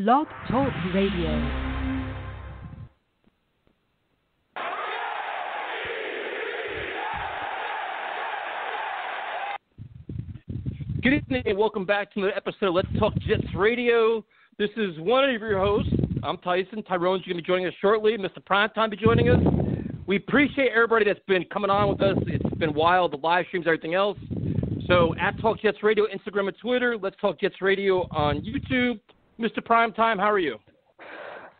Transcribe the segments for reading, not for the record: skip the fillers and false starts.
Blog Talk Radio. Good evening and welcome back to another episode of Let's Talk Jets Radio. This is one of your hosts. I'm Tyson. Tyrone's going to be joining us shortly. Mr. Primetime be joining us. We appreciate everybody that's been coming on with us. It's been wild, the live streams, everything else. So at Talk Jets Radio, Instagram and Twitter. Let's Talk Jets Radio on YouTube. Mr. Primetime, how are you?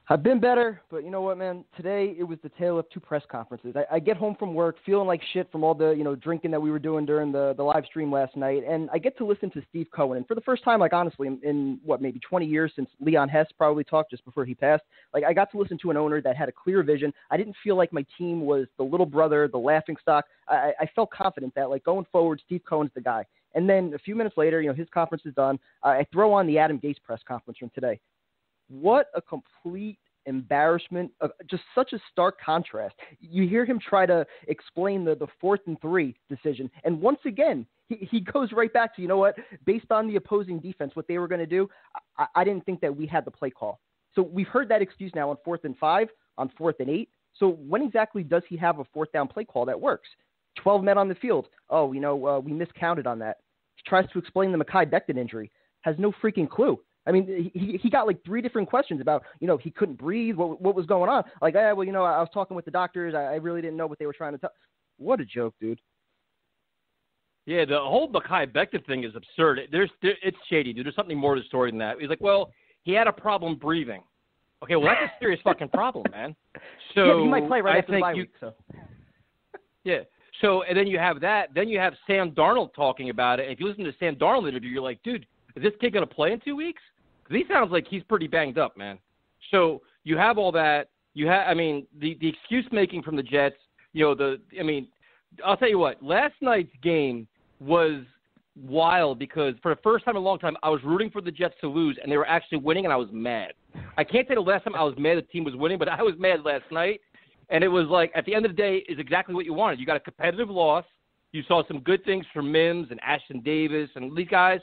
I've been better, but you know what, man? Today it was the tale of two press conferences. I get home from work feeling like shit from all the, drinking that we were doing during the live stream last night, and I get to listen to Steve Cohen. And for the first time, honestly, in maybe 20 years since Leon Hess probably talked just before he passed, I got to listen to an owner that had a clear vision. I didn't feel like my team was the little brother, the laughingstock. I felt confident that, going forward, Steve Cohen's the guy. And then a few minutes later, his conference is done. I throw on the Adam Gase press conference from today. What a complete embarrassment, just such a stark contrast. You hear him try to explain the 4th and 3 decision. And once again, he goes right back to, based on the opposing defense, what they were going to do, I didn't think that we had the play call. So we've heard that excuse now on 4th and 5, on 4th and 8. So when exactly does he have a 4th down play call that works? 12 men on the field. Oh, we miscounted on that. He tries to explain the Mekhi Becton injury. Has no freaking clue. I mean, he got 3 different questions about, he couldn't breathe, what was going on. I was talking with the doctors. I really didn't know what they were trying to tell. What a joke, dude. Yeah, the whole Mekhi Becton thing is absurd. It's shady, dude. There's something more to the story than that. He's like, well, he had a problem breathing. Okay, well, that's a serious fucking problem, man. So yeah, he might play right after the bye week, so. Yeah. So, and then you have that. Then you have Sam Darnold talking about it. If you listen to the Sam Darnold interview, you're like, dude, is this kid going to play in 2 weeks? Because he sounds like he's pretty banged up, man. So you have all that. The excuse making from the Jets. I'll tell you what. Last night's game was wild because for the first time in a long time, I was rooting for the Jets to lose, and they were actually winning, and I was mad. I can't say the last time I was mad the team was winning, but I was mad last night. And it was like, at the end of the day, is exactly what you wanted. You got a competitive loss. You saw some good things from Mims and Ashton Davis and these guys.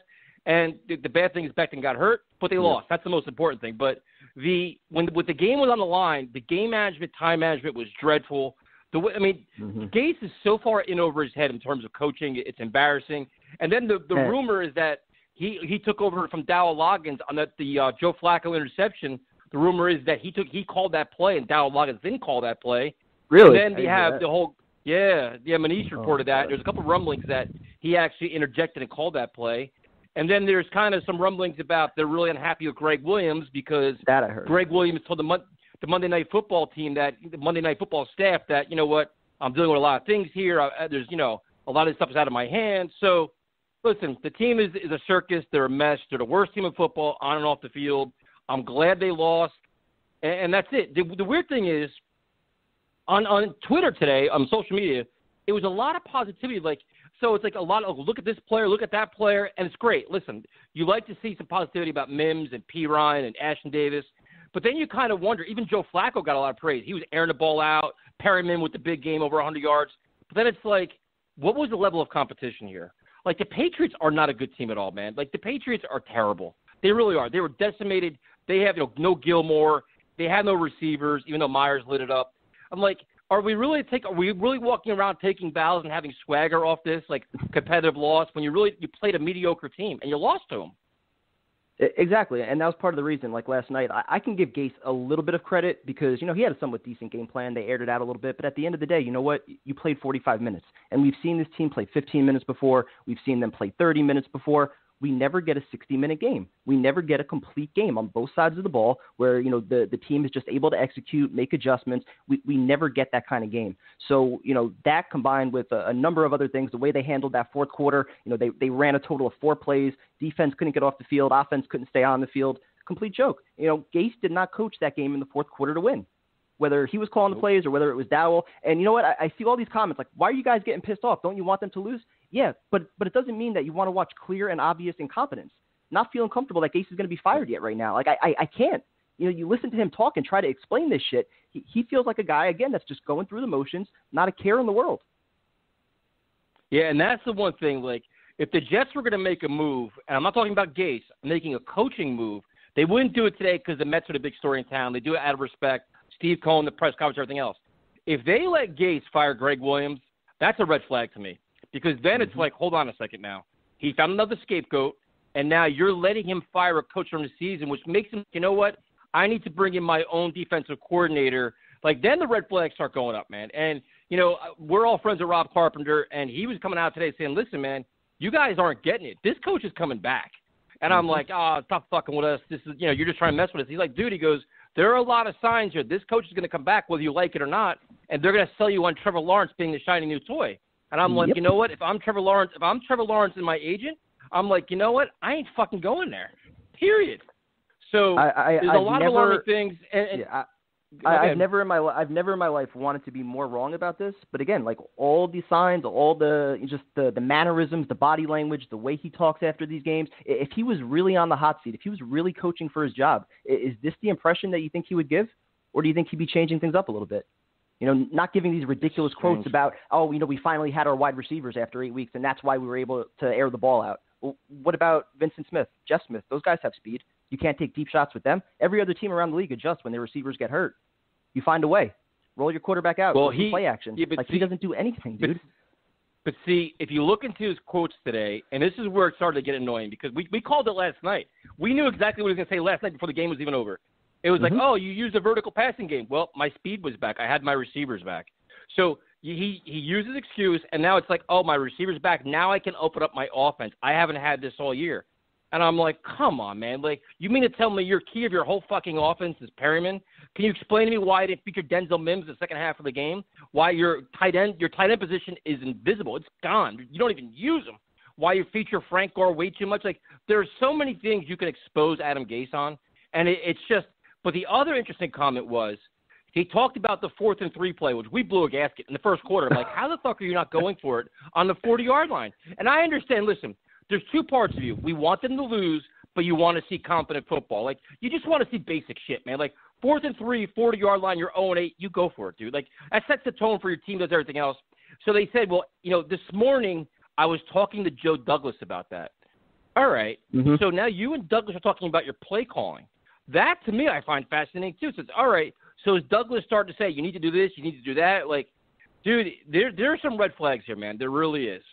And the bad thing is Becton got hurt, but they lost. That's the most important thing. But with the game was on the line, the game management, time management was dreadful. Gase is so far in over his head in terms of coaching. It's embarrassing. And then the rumor is that he took over from Dowell Loggins on the Joe Flacco interception. The rumor is that he called that play, and Dowell Loggins didn't call that play. Really? And then you have the whole – Manish reported that. There's a couple of rumblings that he actually interjected and called that play. And then there's kind of some rumblings about they're really unhappy with Greg Williams because that I heard. Greg Williams told the Monday Night Football team that the Monday Night Football staff that, you know what, I'm dealing with a lot of things here. There's, a lot of this stuff is out of my hands. So, listen, the team is a circus. They're a mess. They're the worst team in football on and off the field. I'm glad they lost, and that's it. The weird thing is, on Twitter today, on social media, it was a lot of positivity. So it's like a lot of, look at this player, look at that player, and it's great. Listen, you like to see some positivity about Mims and P. Ryan and Ashton Davis, but then you kind of wonder, even Joe Flacco got a lot of praise. He was airing the ball out, Perryman with the big game, over 100 yards. But then it's like, what was the level of competition here? The Patriots are not a good team at all, man. The Patriots are terrible. They really are. They were decimated. They have no Gilmore. They had no receivers, even though Myers lit it up. I'm like, are we really walking around taking bows and having swagger off this competitive loss when you played a mediocre team and you lost to them? Exactly, and that was part of the reason. Last night, I can give Gase a little bit of credit because he had a somewhat decent game plan. They aired it out a little bit, but at the end of the day, you know what? You played 45 minutes, and we've seen this team play 15 minutes before. We've seen them play 30 minutes before. We never get a 60-minute game. We never get a complete game on both sides of the ball where, the team is just able to execute, make adjustments. We never get that kind of game. So, that combined with a number of other things, the way they handled that fourth quarter, they ran a total of 4 plays. Defense couldn't get off the field. Offense couldn't stay on the field. Complete joke. Gase did not coach that game in the fourth quarter to win, whether he was calling the plays or whether it was Dowell. And you know what? I see all these comments why are you guys getting pissed off? Don't you want them to lose? Yeah, but it doesn't mean that you want to watch clear and obvious incompetence. Not feeling comfortable that Gase is going to be fired yet right now. I can't. You listen to him talk and try to explain this shit. He feels like a guy, again, that's just going through the motions, not a care in the world. Yeah, and that's the one thing, if the Jets were going to make a move, and I'm not talking about Gase, making a coaching move, They wouldn't do it today because the Mets are the big story in town. They do it out of respect. Steve Cohen, the press conference, everything else. If they let Gase fire Greg Williams, that's a red flag to me. Because then it's like, hold on a second now. He found another scapegoat, and now you're letting him fire a coach from the season, which makes him, you know what? I need to bring in my own defensive coordinator. Like, then the red flags start going up, man. And, you know, we're all friends with Rob Carpenter, and he was coming out today saying, listen, man, you guys aren't getting it. This coach is coming back. And I'm like, stop fucking with us. This is, you know, you're just trying to mess with us. He's like, dude, he goes, there are a lot of signs here. This coach is going to come back whether you like it or not, and they're going to sell you on Trevor Lawrence being the shiny new toy. And I'm like, you know what? If I'm Trevor Lawrence and my agent, I'm like, you know what? I ain't fucking going there. Period. So there's a lot of alarming things. I've never in my life wanted to be more wrong about this. But again, like all the signs, all the mannerisms, the body language, the way he talks after these games. If he was really on the hot seat, if he was really coaching for his job, is this the impression that you think he would give, or do you think he'd be changing things up a little bit? You know, not giving these ridiculous quotes about, you know, we finally had our wide receivers after 8 weeks, and that's why we were able to air the ball out. Well, what about Vincent Smith, Jeff Smith? Those guys have speed. You can't take deep shots with them. Every other team around the league adjusts when their receivers get hurt. You find a way. Roll your quarterback out. Well, he play action. Yeah, he doesn't do anything, dude. But see, if you look into his quotes today, and this is where it started to get annoying because we called it last night. We knew exactly what he was going to say last night before the game was even over. It was like, you used a vertical passing game. Well, my speed was back. I had my receivers back. So he used his excuse, and now it's like, my receiver's back. Now I can open up my offense. I haven't had this all year. And I'm like, come on, man. Like, you mean to tell me your key of your whole fucking offense is Perryman? Can you explain to me why I didn't feature Denzel Mims the second half of the game? Why your tight end position is invisible? It's gone. You don't even use him. Why you feature Frank Gore way too much? Like, there's so many things you can expose Adam Gase on. And it's just – but the other interesting comment was he talked about the 4th and 3 play, which we blew a gasket in the first quarter. I'm like, how the fuck are you not going for it on the 40-yard line? And I understand, listen – there's two parts of you. We want them to lose, but you want to see confident football. Like, you just want to see basic shit, man. Like, 4th and 3, 40-yard line, you're 0-8, you go for it, dude. Like, that sets the tone for your team, does everything else. So they said, well, you know, this morning I was talking to Joe Douglas about that. All right. So now you and Douglas are talking about your play calling. That, to me, I find fascinating, too. So it's, all right, so is Douglas starting to say, you need to do this, you need to do that? Like, dude, there are some red flags here, man. There really is.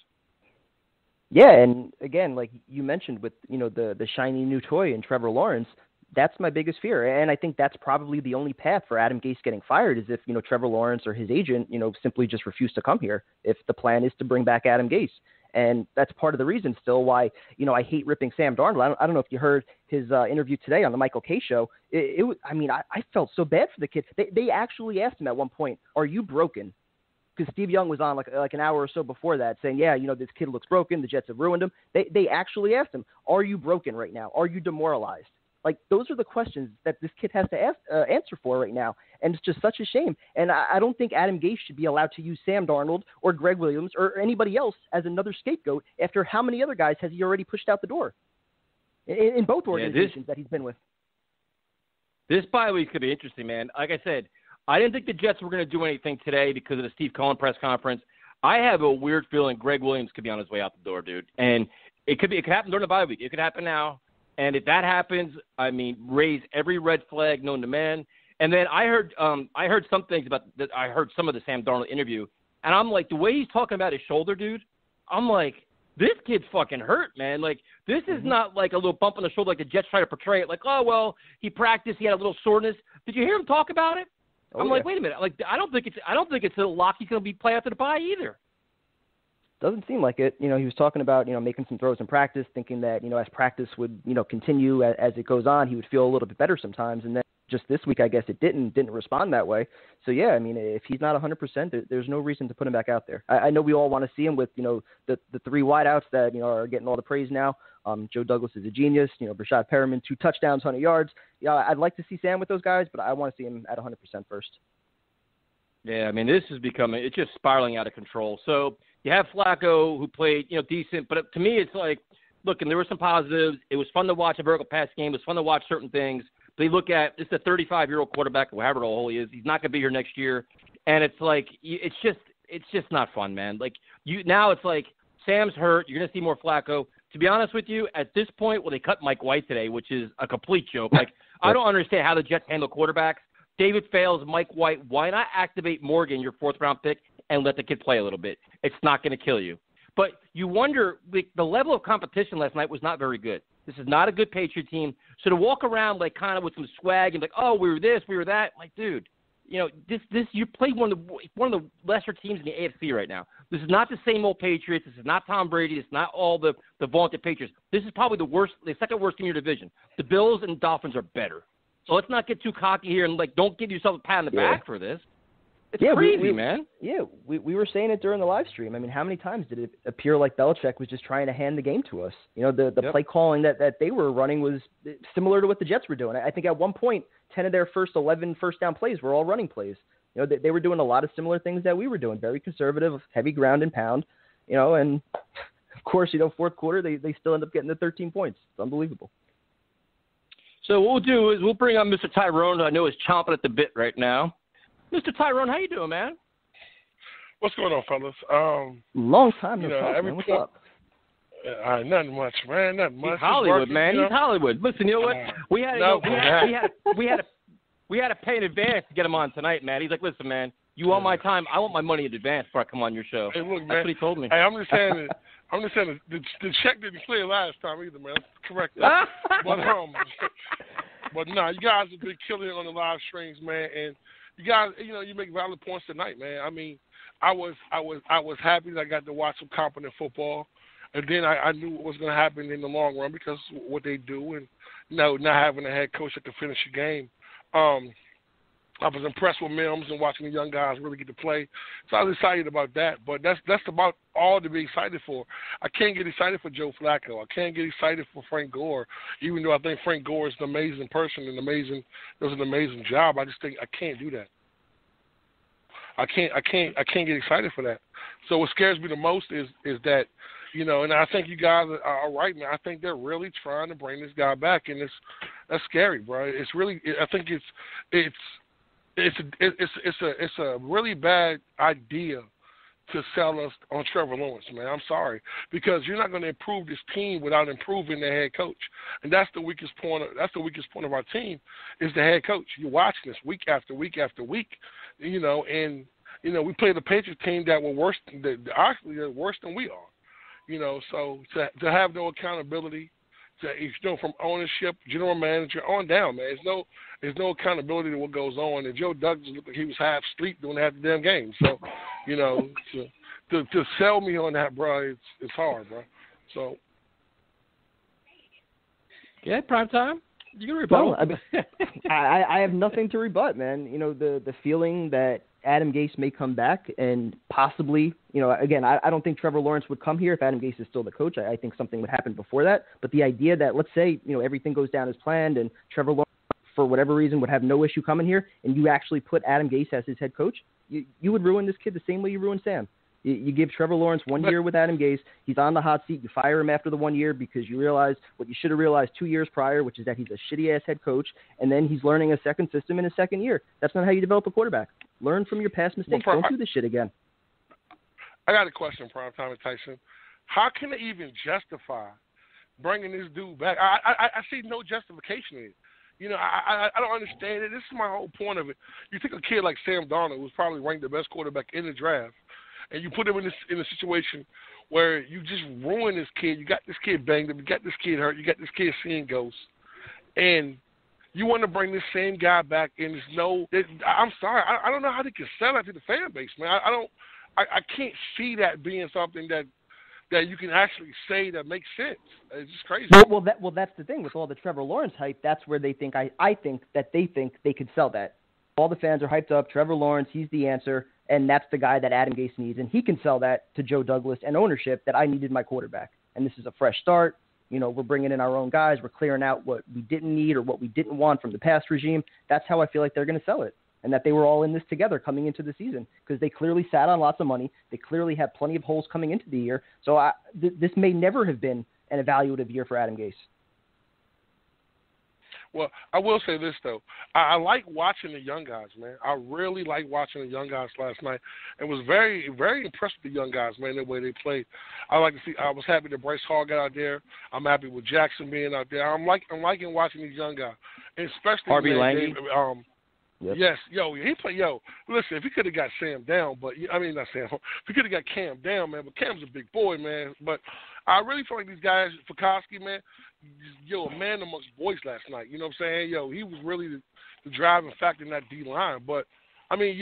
Yeah, and again, like you mentioned with, you know, the shiny new toy in Trevor Lawrence, that's my biggest fear. And I think that's probably the only path for Adam Gase getting fired is if, you know, Trevor Lawrence or his agent, you know, simply just refuse to come here if the plan is to bring back Adam Gase. And that's part of the reason still why, you know, I hate ripping Sam Darnold. I don't know if you heard his interview today on the Michael Kay show. It was, I mean, I felt so bad for the kid. They actually asked him at one point, are you broken? Because Steve Young was on like an hour or so before that saying, yeah, you know, this kid looks broken. The Jets have ruined him. They actually asked him, are you broken right now? Are you demoralized? Like, those are the questions that this kid has to answer for right now. And it's just such a shame. And I don't think Adam Gase should be allowed to use Sam Darnold or Greg Williams or anybody else as another scapegoat after how many other guys has he already pushed out the door in both organizations that he's been with. This bye week could be interesting, man. Like I said, I didn't think the Jets were going to do anything today because of the Steve Cohen press conference. I have a weird feeling Greg Williams could be on his way out the door, dude. And it could happen during the bye week. It could happen now. And if that happens, I mean, raise every red flag known to man. And then I heard some things about that. I heard some of the Sam Darnold interview, and I'm like, the way he's talking about his shoulder, dude. I'm like, this kid's fucking hurt, man. Like, this is not like a little bump on the shoulder like the Jets try to portray it. Like, oh well, he practiced, he had a little soreness. Did you hear him talk about it? I'm like, wait a minute. Like, I don't think it's a lock he's going to be play after the bye either. Doesn't seem like it. You know, he was talking about, you know, making some throws in practice, thinking that, you know, as practice would, you know, continue as it goes on, he would feel a little bit better sometimes. And then just this week, I guess it didn't respond that way. So, yeah, I mean, if he's not 100%, there's no reason to put him back out there. I know we all want to see him with, you know, the three wideouts that, you know, are getting all the praise now. Joe Douglas is a genius. You know, Brashad Perriman, 2 touchdowns, 100 yards. Yeah, I'd like to see Sam with those guys, but I want to see him at 100% first. Yeah, I mean, this is becoming – it's just spiraling out of control. So you have Flacco who played, you know, decent. But to me, it's like, look, and there were some positives. It was fun to watch a vertical pass game. It was fun to watch certain things. But you look at – it's a 35-year-old quarterback, however old he is. He's not going to be here next year. And it's like – it's just not fun, man. Like, now it's like Sam's hurt. You're going to see more Flacco. to be honest with you, at this point, well, they cut Mike White today, which is a complete joke. Like, I don't understand how the Jets handle quarterbacks. David Fales, Mike White, why not activate Morgan, your fourth-round pick, and let the kid play a little bit? It's not going to kill you. But you wonder, the level of competition last night was not very good. This is not a good Patriot team. So to walk around like kind of with some swag and like, oh, we were this, we were that, like, dude, you know, this you play one of the lesser teams in the AFC right now. This is not the same old Patriots. This is not Tom Brady. This is not all the vaunted Patriots. This is probably the second worst in your division. The Bills and Dolphins are better. So let's not get too cocky here and like don't give yourself a pat on the back for this. It's crazy, man. Yeah, we were saying it during the live stream. I mean, how many times did it appear like Belichick was just trying to hand the game to us? You know, the play calling that they were running was similar to what the Jets were doing. I think at one point, 10 of their first 11 first down plays were all running plays. You know, they were doing a lot of similar things that we were doing, very conservative, heavy ground and pound, you know, and of course, you know, fourth quarter, they still end up getting the 13 points. It's unbelievable. So what we'll do is we'll bring on Mr. Tyrone, who I know is chomping at the bit right now. Mr. Tyrone, how you doing, man? What's going on, fellas? Long time no talk, man. What's up? Nothing much, man. Nothing much. He's Hollywood, man. He's Hollywood. Listen, you know what? We had to pay in advance to get him on tonight, man. He's like, listen, man, you want my time? I want my money in advance before I come on your show. Hey, look, man. That's what he told me. Hey, I'm just saying the check didn't clear last time either, man. That's correct. But no, you guys have been killing it on the live streams, man, and you guys, you know, you make valid points tonight, man. I mean, I was happy that I got to watch some competent football, and then I knew what was going to happen in the long run because of what they do, and you know, not having a head coach that could finish the game. I was impressed with Mims and watching the young guys really get to play. So I was excited about that. But that's about all to be excited for. I can't get excited for Joe Flacco. I can't get excited for Frank Gore, even though I think Frank Gore is an amazing person and does an amazing job. I just think I can't do that. I can't get excited for that. So what scares me the most is that, you know, and I think you guys are right, man. I think they're really trying to bring this guy back, and that's scary, bro. It's really, I think it's a really bad idea to sell us on Trevor Lawrence, man. I'm sorry, because you're not going to improve this team without improving the head coach, and that's the weakest point. That's the weakest point of our team is the head coach. You're watching this week after week after week, you know, and you know we played a Patriots team that were worse, actually they're worse than we are, you know. So to have no accountability. You know, from ownership, general manager on down, man. There's no accountability to what goes on. And Joe Douglas looked like he was half asleep doing half the damn game. So, you know, to sell me on that, bro, it's hard, bro. So. Yeah, prime time. You can rebut. Well, I have nothing to rebut, man. You know, the feeling that Adam Gase may come back and possibly, you know, again, I don't think Trevor Lawrence would come here if Adam Gase is still the coach. I think something would happen before that. But the idea that, let's say, you know, everything goes down as planned and Trevor Lawrence, for whatever reason, would have no issue coming here, and you actually put Adam Gase as his head coach, you would ruin this kid the same way you ruined Sam. You give Trevor Lawrence 1 year with Adam Gase. He's on the hot seat. You fire him after the 1 year because you realize what you should have realized 2 years prior, which is that he's a shitty-ass head coach, and then he's learning a second system in his second year. That's not how you develop a quarterback. Learn from your past mistakes. Don't do this shit again. I got a question, Primetime Tyson. How can they even justify bringing this dude back? I see no justification in it. You know, I don't understand it. This is my whole point of it. You take a kid like Sam Darnold, who's probably ranked the best quarterback in the draft, and you put him in a situation where you just ruin this kid. You got this kid banged up. You got this kid hurt. You got this kid seeing ghosts. And you want to bring this same guy back, and I'm sorry. I don't know how they can sell that to the fan base, man. I can't see that being something that you can actually say that makes sense. It's just crazy. Well, that's the thing with all the Trevor Lawrence hype. That's where they think I think they could sell that. All the fans are hyped up. Trevor Lawrence, he's the answer, and that's the guy that Adam Gase needs, and he can sell that to Joe Douglas and ownership that I needed my quarterback, and this is a fresh start. You know, we're bringing in our own guys. We're clearing out what we didn't need or what we didn't want from the past regime. That's how I feel like they're going to sell it, and that they were all in this together coming into the season because they clearly sat on lots of money. They clearly had plenty of holes coming into the year. So this may never have been an evaluative year for Adam Gase. Well, I will say this though. I like watching the young guys, man. I really like watching the young guys last night, and was very, very impressed with the young guys, man. The way they played. I like to see. I was happy that Bryce Hall got out there. I'm happy with Jackson being out there. I'm liking watching these young guys, and especially Harvey man, Lange. Yep. Yes, he played. Listen, if he could have got Sam down, but I mean not Sam. If he could have got Cam down, man. But Cam's a big boy, man. But I really feel like these guys, Fukoski, man. A man amongst boys last night. You know what I'm saying? He was really the driving factor in that D line. But I mean,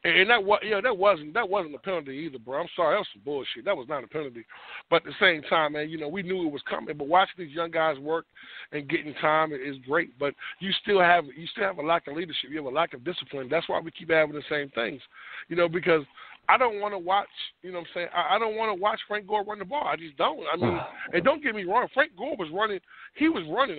and that wasn't a penalty either, bro. I'm sorry, that was some bullshit. That was not a penalty. But at the same time, man, we knew it was coming. But watching these young guys work and getting time is great. But you still have a lack of leadership. You have a lack of discipline. That's why we keep having the same things. Because I don't want to watch, I don't want to watch Frank Gore run the ball. I just don't. I mean, and don't get me wrong, Frank Gore was running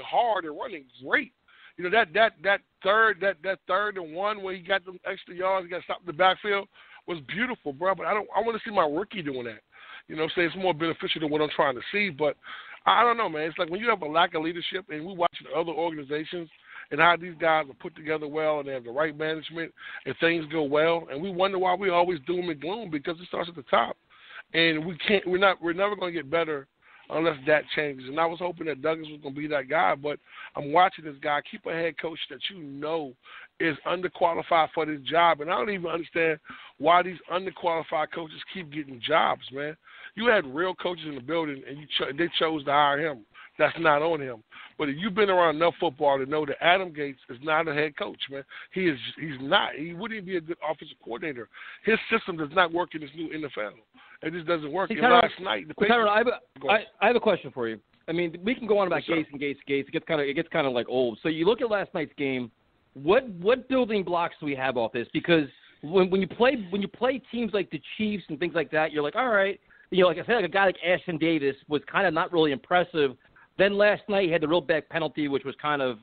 hard and running great. That third and one where he got them extra yards, he got stopped in the backfield was beautiful, bro. But I want to see my rookie doing that. It's more beneficial than what I'm trying to see. But I don't know, man. It's like when you have a lack of leadership, and we watch the other organizations and how these guys are put together well, and they have the right management, and things go well, and we wonder why we always doom and gloom, because it starts at the top, and we're never going to get better unless that changes. And I was hoping that Douglas was going to be that guy, but I'm watching this guy keep a head coach that is underqualified for this job, and I don't even understand why these underqualified coaches keep getting jobs, man. You had real coaches in the building, and they chose to hire him. That's not on him. But if you've been around enough football to know that Adam Gates is not a head coach, man. He's not. He wouldn't be a good offensive coordinator. His system does not work in this new NFL. It just doesn't work. And last night, I have a question for you. I mean, we can go on about Gates. It gets kind of like old. So you look at last night's game. What building blocks do we have off this? Because when you play teams like the Chiefs and things like that, you're like, all right. Like I said, like a guy like Ashton Davis was kind of not really impressive. Then last night he had the real bad penalty, which was kind of,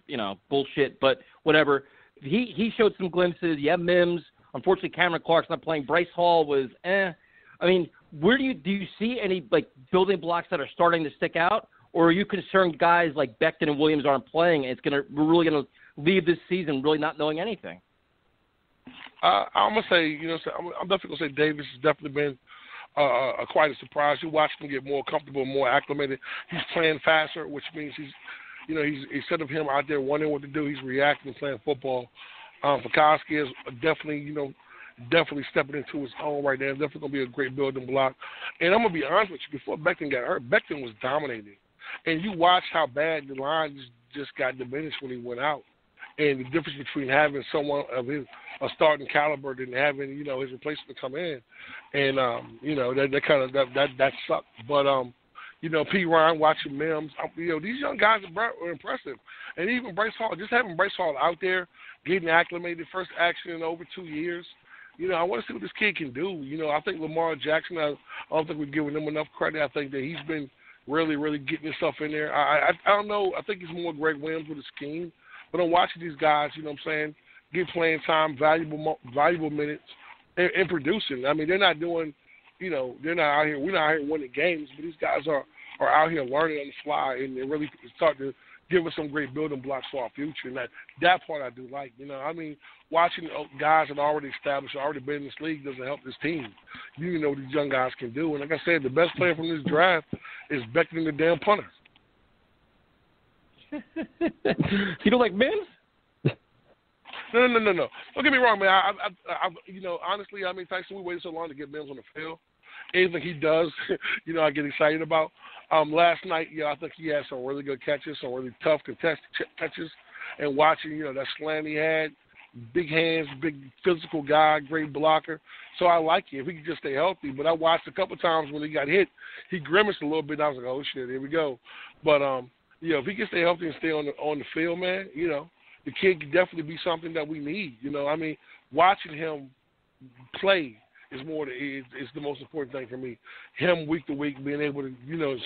bullshit, but whatever. He showed some glimpses. You have Mims. Unfortunately, Cameron Clark's not playing. Bryce Hall was I mean, where do you see any, like, building blocks that are starting to stick out? Or are you concerned guys like Becton and Williams aren't playing, and we're really going to leave this season really not knowing anything? I'm going to say, I'm definitely going to say Davis has definitely been quite a surprise. You watch him get more comfortable, more acclimated. He's playing faster, which means he's instead of him out there wondering what to do, he's reacting and playing football. Fukoski is definitely stepping into his own right there. Definitely going to be a great building block. And I'm going to be honest with you, before Becton got hurt, Becton was dominating. And you watch how bad the line just got diminished when he went out. And the difference between having someone of a starting caliber than having, his replacement come in. And, that sucked. But, P. Ryan watching Mims, these young guys are impressive. And even Bryce Hall, just having Bryce Hall out there, getting acclimated, first action in over 2 years, I want to see what this kid can do. I think Lamar Jackson, I don't think we're giving him enough credit. I think that he's been really, really getting himself in there. I don't know. I think he's more Greg Williams with a scheme. But I'm watching these guys, get playing time, valuable minutes, and producing. I mean, they're not doing, they're not out here. We're not out here winning games, but these guys are out here learning on the fly, and they're really starting to give us some great building blocks for our future. And that part I do like. Watching guys that are already established, already been in this league doesn't help this team. You know what these young guys can do. And like I said, the best player from this draft is Becton the damn punter. You don't like Mims? No. Don't get me wrong, man. I honestly, Tyson, we waited so long to get Mims on the field. Anything he does, I get excited about. Last night, I think he had some really good catches, some really tough contested catches. And watching, that slant he had, big hands, big physical guy, great blocker. So I like it if he can just stay healthy. But I watched a couple times when he got hit, he grimaced a little bit. And I was like, oh shit, here we go. But if he can stay healthy and stay on the field, man, the kid can definitely be something that we need. Watching him play is the most important thing for me. Him week to week, being able to,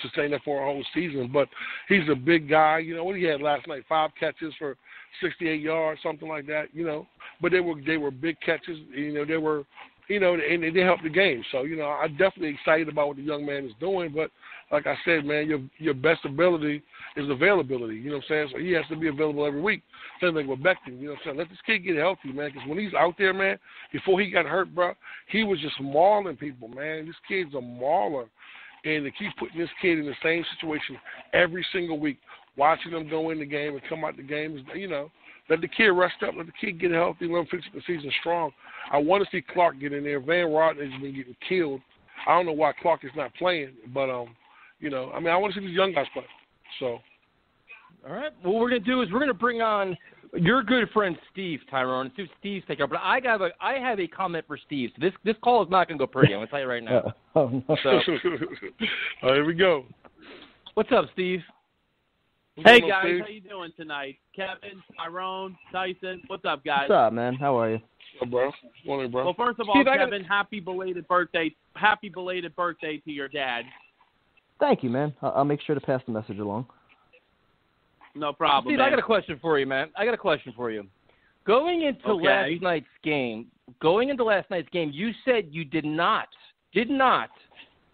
sustain that for a whole season. But he's a big guy. What he had last night, 5 catches for 68 yards, something like that. But they were big catches. They were and they help the game. So, I'm definitely excited about what the young man is doing. But like I said, man, your best ability is availability. You know what I'm saying? So he has to be available every week. Same thing with Becton. You know what I'm saying? Let this kid get healthy, man, because when he's out there, man, before he got hurt, bro, he was just mauling people, man. This kid's a mauler. And to keep putting this kid in the same situation every single week, watching him go in the game and come out the game, let the kid rest up, let the kid get healthy, let him finish the season strong. I want to see Clark get in there. Van Rodney's been getting killed. I don't know why Clark is not playing, but, I want to see these young guys play. So. All right. What we're going to do is we're going to bring on your good friend Steve, Tyrone, and see if Steve's taking over. But I have a comment for Steve. So this call is not going to go pretty. I'm going to tell you right now. No. So, here we go. What's up, Steve? Hey, guys. Steve? How you doing tonight? Kevin, Tyrone, Tyson. What's up, guys? What's up, man? How are you? What's up, bro? Morning, bro. Well, first of all, Steve, Kevin, happy belated birthday to your dad. Thank you, man. I'll make sure to pass the message along. No problem, Steve, man. I got a question for you, man. Going into last night's game, you said you did not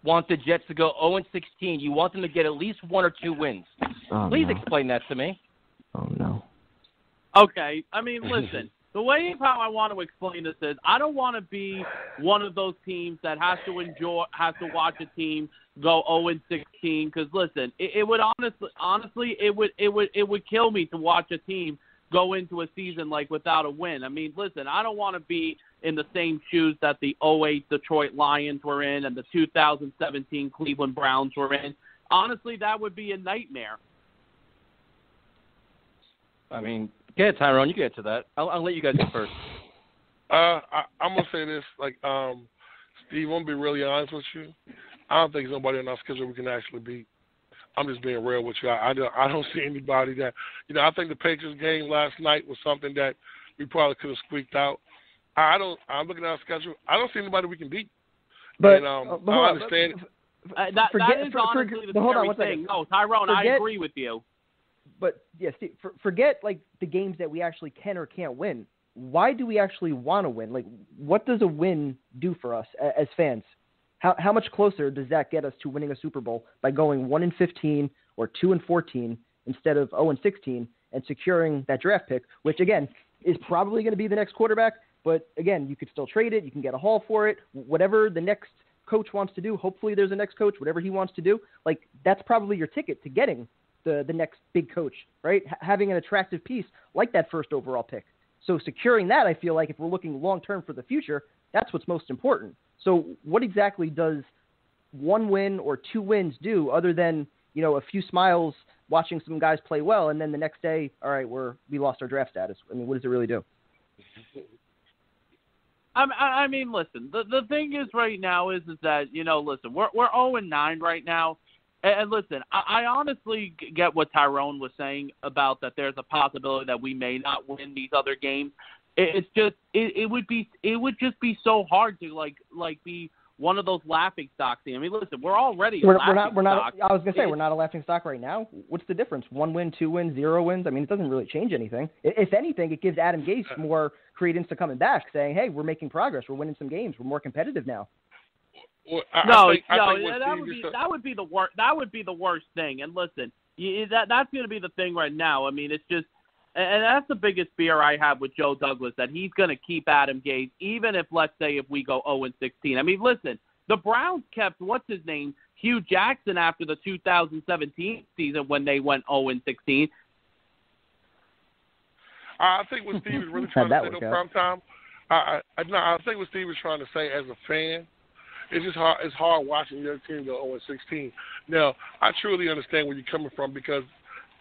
want the Jets to go 0-16. You want them to get at least 1 or 2 wins. Please explain that to me. Oh, no. Okay. I mean, listen, the way how I want to explain this is I don't want to be one of those teams that has to watch a team go 0-16 because listen, it would honestly it would kill me to watch a team go into a season like without a win. I mean, listen, I don't want to be in the same shoes that the 2008 Detroit Lions were in and the 2017 Cleveland Browns were in. Honestly, that would be a nightmare. I mean, go ahead, Tyrone. You get to that. I'll let you guys go first. I'm gonna say this, Steve. I'm gonna be really honest with you. I don't think there's nobody on our schedule we can actually beat. I'm just being real with you. I don't see anybody that, I think the Patriots game last night was something that we probably could have squeaked out. I'm looking at our schedule. I don't see anybody we can beat. But, I understand. That is honestly the scary thing. No, Tyrone, I agree with you. But, yeah, Steve, forget, the games that we actually can or can't win. Why do we actually want to win? What does a win do for us as fans? How much closer does that get us to winning a Super Bowl by going 1-15 or 2-14 instead of 0-16 and securing that draft pick, which again is probably going to be the next quarterback. But again, you could still trade it. You can get a haul for it. Whatever the next coach wants to do. Hopefully, there's a next coach. Whatever he wants to do, that's probably your ticket to getting the next big coach, right? Having an attractive piece like that first overall pick. So securing that, I feel like if we're looking long term for the future, that's what's most important. So what exactly does 1 win or 2 wins do other than, a few smiles watching some guys play well and then the next day, all right, we lost our draft status? I mean, what does it really do? I mean, listen, the thing is right now is that, listen, we're 0-9 right now. And listen, I honestly get what Tyrone was saying about that there's a possibility that we may not win these other games. It's just it would just be so hard to be one of those laughing stock teams. I mean, listen, we're already we're not. I was gonna say we're not a laughing stock right now. What's the difference? 1 win, 2 wins, 0 wins. I mean, it doesn't really change anything. If anything, it gives Adam Gase more credence to coming back, saying, "Hey, we're making progress. We're winning some games. We're more competitive now." Well, that would be the worst. That would be the worst thing. And listen, that's going to be the thing right now. I mean, it's just, and that's the biggest fear I have with Joe Douglas, that he's going to keep Adam Gase, even if, let's say, if we go 0-16. I mean, listen, the Browns kept what's his name, Hugh Jackson, after the 2017 season when they went 0-16. I think what Steve is really trying to say, prime time. I think what Steve is trying to say as a fan. It's just hard. It's hard watching your team go 0-16. Now, I truly understand where you're coming from because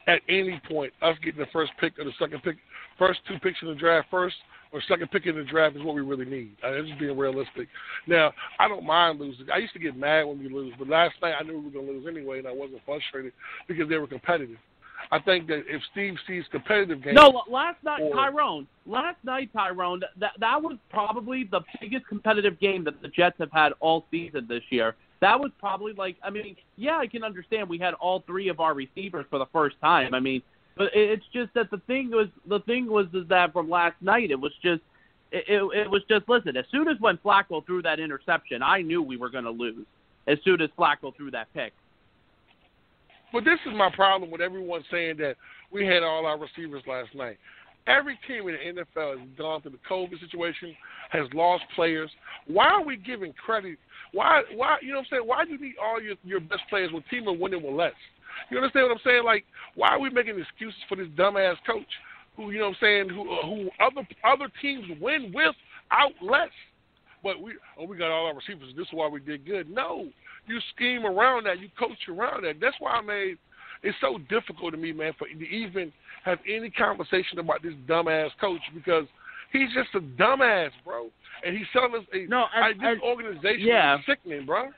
at any point, us getting the first pick or the second pick, first 2 picks in the draft first or second pick in the draft is what we really need. I'm just being realistic. Now, I don't mind losing. I used to get mad when we lose, but last night I knew we were going to lose anyway, and I wasn't frustrated because they were competitive. I think that if Steve sees competitive games... No, last night, Tyrone, that was probably the biggest competitive game that the Jets have had all season this year. That was probably I can understand we had all 3 of our receivers for the first time. I mean, but it's just that the thing was that from last night, it was just, it was just, listen, as soon as when Flacco threw that interception, I knew we were going to lose as soon as Flacco threw that pick. But this is my problem with everyone saying that we had all our receivers last night. Every team in the NFL has gone through the COVID situation, has lost players. Why are we giving credit? Why? You know what I'm saying? Why do you need all your best players when team are winning with less? You understand what I'm saying? Like, why are we making excuses for this dumbass coach who, you know what I'm saying, who other teams win without less? But we got all our receivers. This is why we did good. No, you scheme around that. You coach around that. That's why it's so difficult to me, man, to even have any conversation about this dumbass coach because he's just a dumbass, bro. And he's selling us this organization is sickening, bro.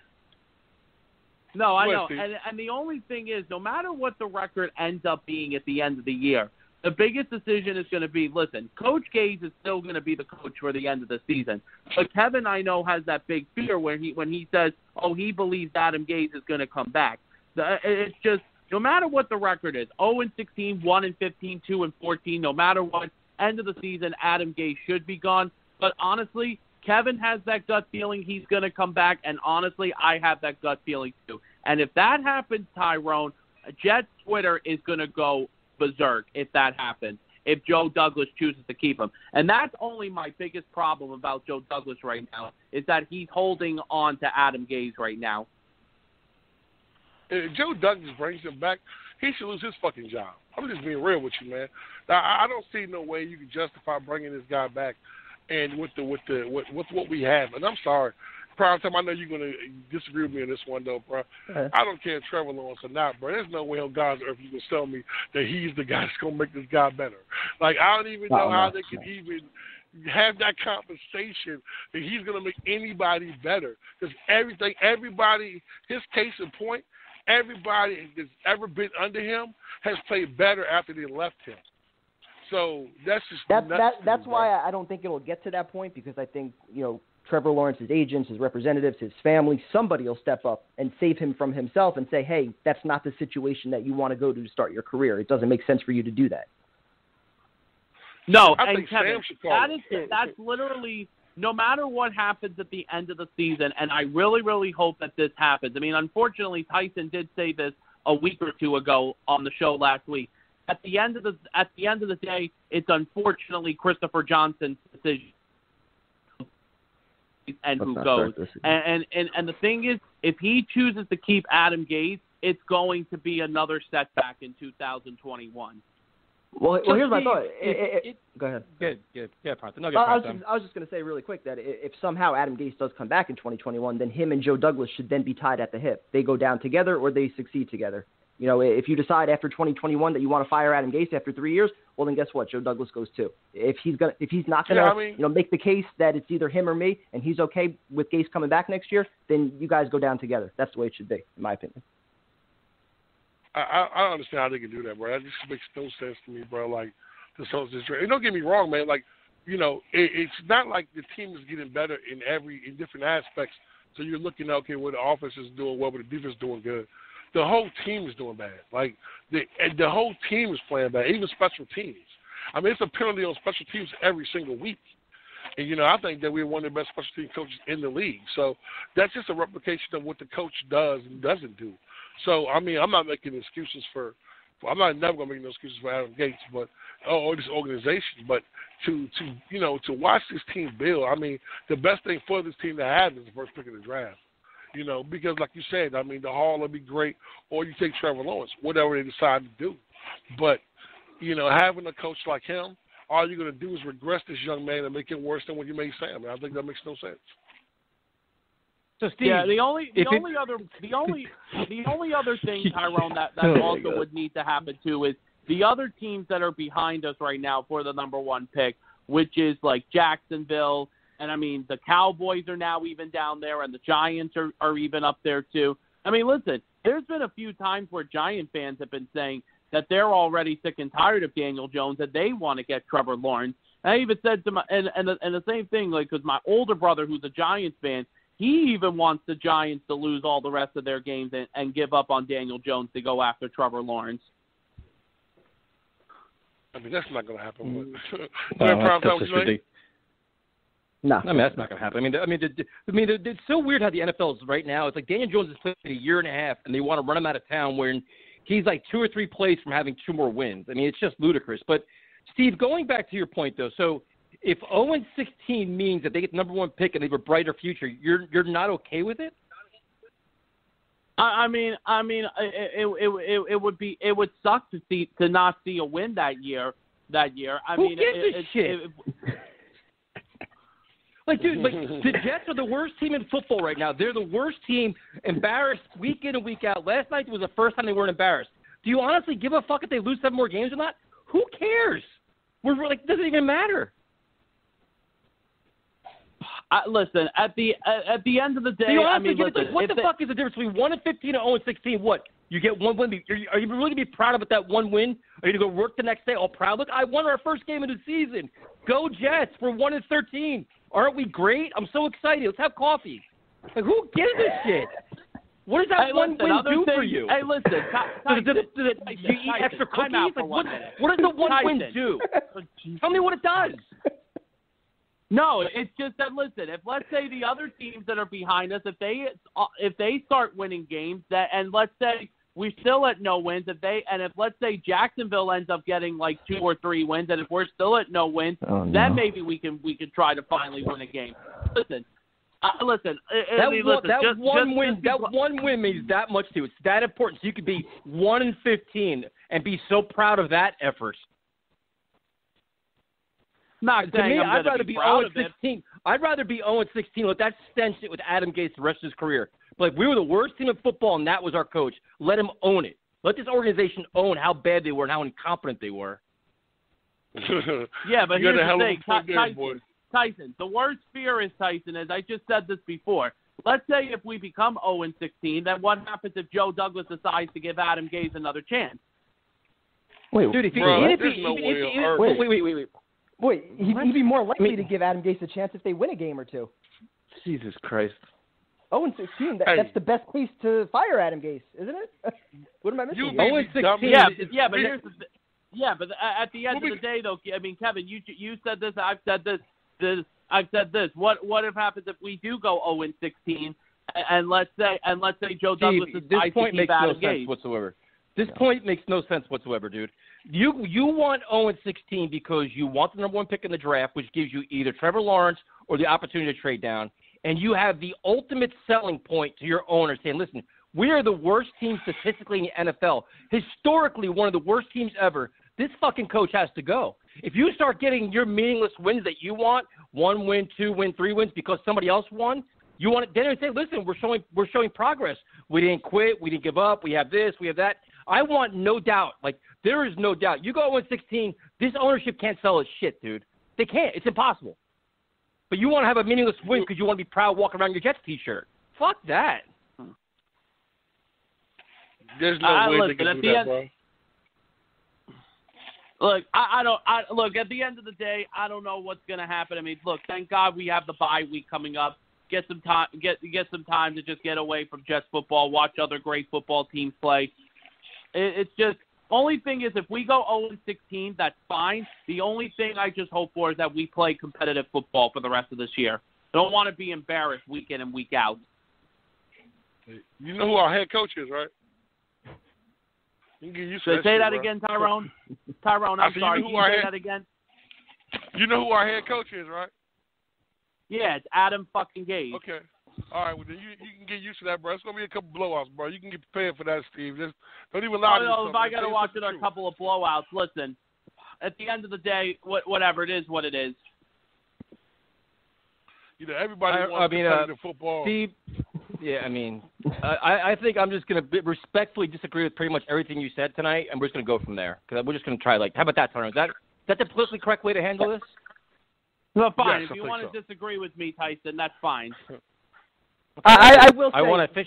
No, I know. And the only thing is, no matter what the record ends up being at the end of the year, the biggest decision is going to be, listen, Coach Gaze is still going to be the coach for the end of the season. But Kevin, I know, has that big fear when he says, he believes Adam Gaze is going to come back. It's just, no matter what the record is, 0-16, 1-15, 2-14, no matter what, end of the season, Adam Gaze should be gone. But honestly, Kevin has that gut feeling he's going to come back, and honestly, I have that gut feeling too. And if that happens, Tyrone, Jets Twitter is going to go berserk if that happens, if Joe Douglas chooses to keep him. And that's only my biggest problem about Joe Douglas right now, is that he's holding on to Adam Gaze right now. If Joe Douglas brings him back, he should lose his fucking job. I'm just being real with you, man. Now, I don't see no way you can justify bringing this guy back, and with what we have. And I'm sorry, Prime Time, I know you're gonna disagree with me on this one though, bro. I don't care if Trevor Lawrence or not, bro. There's no way on God's earth you can tell me that he's the guy that's gonna make this guy better. Like, I don't even know how they can even have that conversation that he's gonna make anybody better. Because everybody, his case in point, everybody that's ever been under him has played better after they left him. So that's just that's why I don't think it'll get to that point, because I think, Trevor Lawrence's agents, his representatives, his family, somebody will step up and save him from himself and say, hey, that's not the situation that you want to go to start your career. It doesn't make sense for you to do that. No, and Kevin, that's literally, no matter what happens at the end of the season, and I really, really hope that this happens. I mean, unfortunately, Tyson did say this a week or two ago on the show last week. At the end of the day, it's unfortunately Christopher Johnson's decision and who goes. And the thing is, if he chooses to keep Adam Gaze, it's going to be another setback in 2021. Well, here's my thought. Go ahead. Good. Yeah, Parth. No, I was just going to say really quick that if somehow Adam Gaze does come back in 2021, then him and Joe Douglas should then be tied at the hip. They go down together or they succeed together. If you decide after 2021 that you want to fire Adam Gase after 3 years, well, then guess what? Joe Douglas goes too. If he's not gonna, make the case that it's either him or me, and he's okay with Gase coming back next year, then you guys go down together. That's the way it should be, in my opinion. I don't understand how they can do that, bro. That just makes no sense to me, bro. Like, this whole situation. Don't get me wrong, man. Like, it's not like the team is getting better in different aspects. So you're looking, okay, what the offense is doing well, but the defense is doing good. The whole team is doing bad. Like, the whole team is playing bad, even special teams. I mean, it's a penalty on special teams every single week. And, I think that we're one of the best special team coaches in the league. So that's just a replication of what the coach does and doesn't do. So, I mean, I'm not making excuses I'm not never going to make no excuses for Adam Gates, or this organization. But to watch this team build, I mean, the best thing for this team to have is the first pick of the draft. Because like you said, I mean, the Hall will be great, or you take Trevor Lawrence, whatever they decide to do. But, having a coach like him, all you're going to do is regress this young man and make it worse than what you made Sam. I think that makes no sense. So Steve, the only other thing, Tyrone, that also would need to happen too is the other teams that are behind us right now for the number one pick, which is like Jacksonville. And, I mean, the Cowboys are now even down there, and the Giants are even up there, too. I mean, listen, there's been a few times where Giant fans have been saying that they're already sick and tired of Daniel Jones, that they want to get Trevor Lawrence. And I even said to and the same thing, like, because my older brother, who's a Giants fan, he even wants the Giants to lose all the rest of their games and give up on Daniel Jones to go after Trevor Lawrence. I mean, that's not going to happen. That's ridiculous. No. I mean, that's not going to happen. It's so weird how the NFL is right now. It's like Daniel Jones has played a year and a half, and they want to run him out of town when he's like 2 or 3 plays from having 2 more wins. I mean, it's just ludicrous. But, Steve, going back to your point, though, so if 0-16 means that they get the number 1 pick and they have a brighter future, you're not okay with it? It would suck to not see a win that year. Who gives a shit? Like, dude, the Jets are the worst team in football right now. They're the worst team, embarrassed week in and week out. Last night was the first time they weren't embarrassed. Do you honestly give a fuck if they lose 7 more games or not? Who cares? It doesn't even matter. Listen, at the end of the day, what the fuck is the difference between 1-15 and 0-16? What? You get 1 win. Are you really going to be proud about that 1 win? Are you going to go work the next day all proud? Look, I won our first game of the season. Go Jets. We're 1-13. Aren't we great? I'm so excited. Let's have coffee. Like, who gives a shit? What does that one win do for you? Hey, listen. Do you eat extra cookies? Like, what does the one win do? Tell me what it does. No, it's just that, listen, if let's say the other teams that are behind us, if they start winning games, and let's say we're still at no wins, if let's say Jacksonville ends up getting like 2 or 3 wins, and if we're still at no wins, then maybe we can try to finally win a game. Listen. That one win means that much to you. It's that important. So you could be 1-15 and be so proud of that effort. Not saying I'm going to be proud of it. I'd rather be 0-16 with that stench with Adam Gase the rest of his career. But we were the worst team in football, and that was our coach. Let him own it. Let this organization own how bad they were and how incompetent they were. Yeah, but here's the thing, Tyson. The worst fear is, Tyson, as I just said this before. Let's say if we become 0-16, then what happens if Joe Douglas decides to give Adam Gase another chance? Wait, dude, Wait, he'd be more likely to give Adam Gase a chance if they win a game or 2. Jesus Christ. 0-16, that's the best case to fire Adam Gase, isn't it? What am I missing? 0-16. Yeah, but at the end of the day, though, I mean, Kevin, you said this, I've said this. What if happens if we do go 0-16, and let's say Joe Douglas decides to keep Adam Gase? This point makes no sense whatsoever, dude. You want 0-16 because you want the number 1 pick in the draft, which gives you either Trevor Lawrence or the opportunity to trade down, and you have the ultimate selling point to your owner saying, listen, we are the worst team statistically in the NFL, historically one of the worst teams ever. This fucking coach has to go. If you start getting your meaningless wins that you want, 1 win, 2 win, 3 wins because somebody else won, you want to then say, listen, we're showing progress. We didn't quit. We didn't give up. We have this. We have that. I want no doubt. Like, there is no doubt. You go 0-16, this ownership can't sell its shit, dude. They can't. It's impossible. But you want to have a meaningless win because you want to be proud walking around your Jets T-shirt. Fuck that. There's no way they can do that, bro. Look, look, at the end of the day, I don't know what's going to happen. I mean, look, thank God we have the bye week coming up. Get some time to just get away from Jets football, watch other great football teams play. It's just, only thing is, if we go 0-16, that's fine. The only thing I just hope for is that we play competitive football for the rest of this year. I don't want to be embarrassed week in and week out. You know who our head coach is, right? You can get used to that. Say that bro. again, Tyrone. Tyrone, I'm sorry. Can you say that again? You know who our head coach is, right? Yeah, it's Adam fucking Gase. Okay. All right, well, then you can get used to that, bro. It's going to be a couple blowouts, bro. You can get prepared for that, Steve. Just don't even lie to yourself. If I got to watch it a couple of blowouts, listen, at the end of the day, whatever, it is what it is. You know, everybody wants competitive football. Steve, yeah, I mean, I think I'm just going to respectfully disagree with pretty much everything you said tonight, and we're just going to go from there. Because we're just going to try, how about that, Tyrone? Is that the politically correct way to handle this? No, fine. Yes, if you want to disagree with me, Tyson, that's fine. I will say,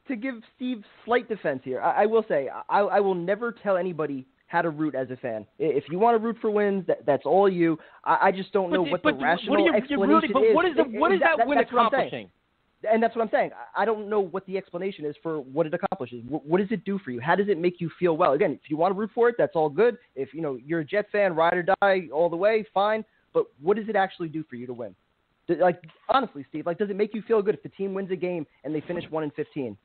to give Steve slight defense here, I will say, I will never tell anybody how to root as a fan. If you want to root for wins, that's all you. I just don't know what the rational explanation is. What is that win accomplishing? And that's what I'm saying. I don't know what the explanation is for what it accomplishes. What does it do for you? How does it make you feel well? Again, if you want to root for it, that's all good. If you're a Jet fan, ride or die all the way, fine. But what does it actually do for you to win? Like, honestly, Steve, like, does it make you feel good if the team wins a game and they finish 1-15?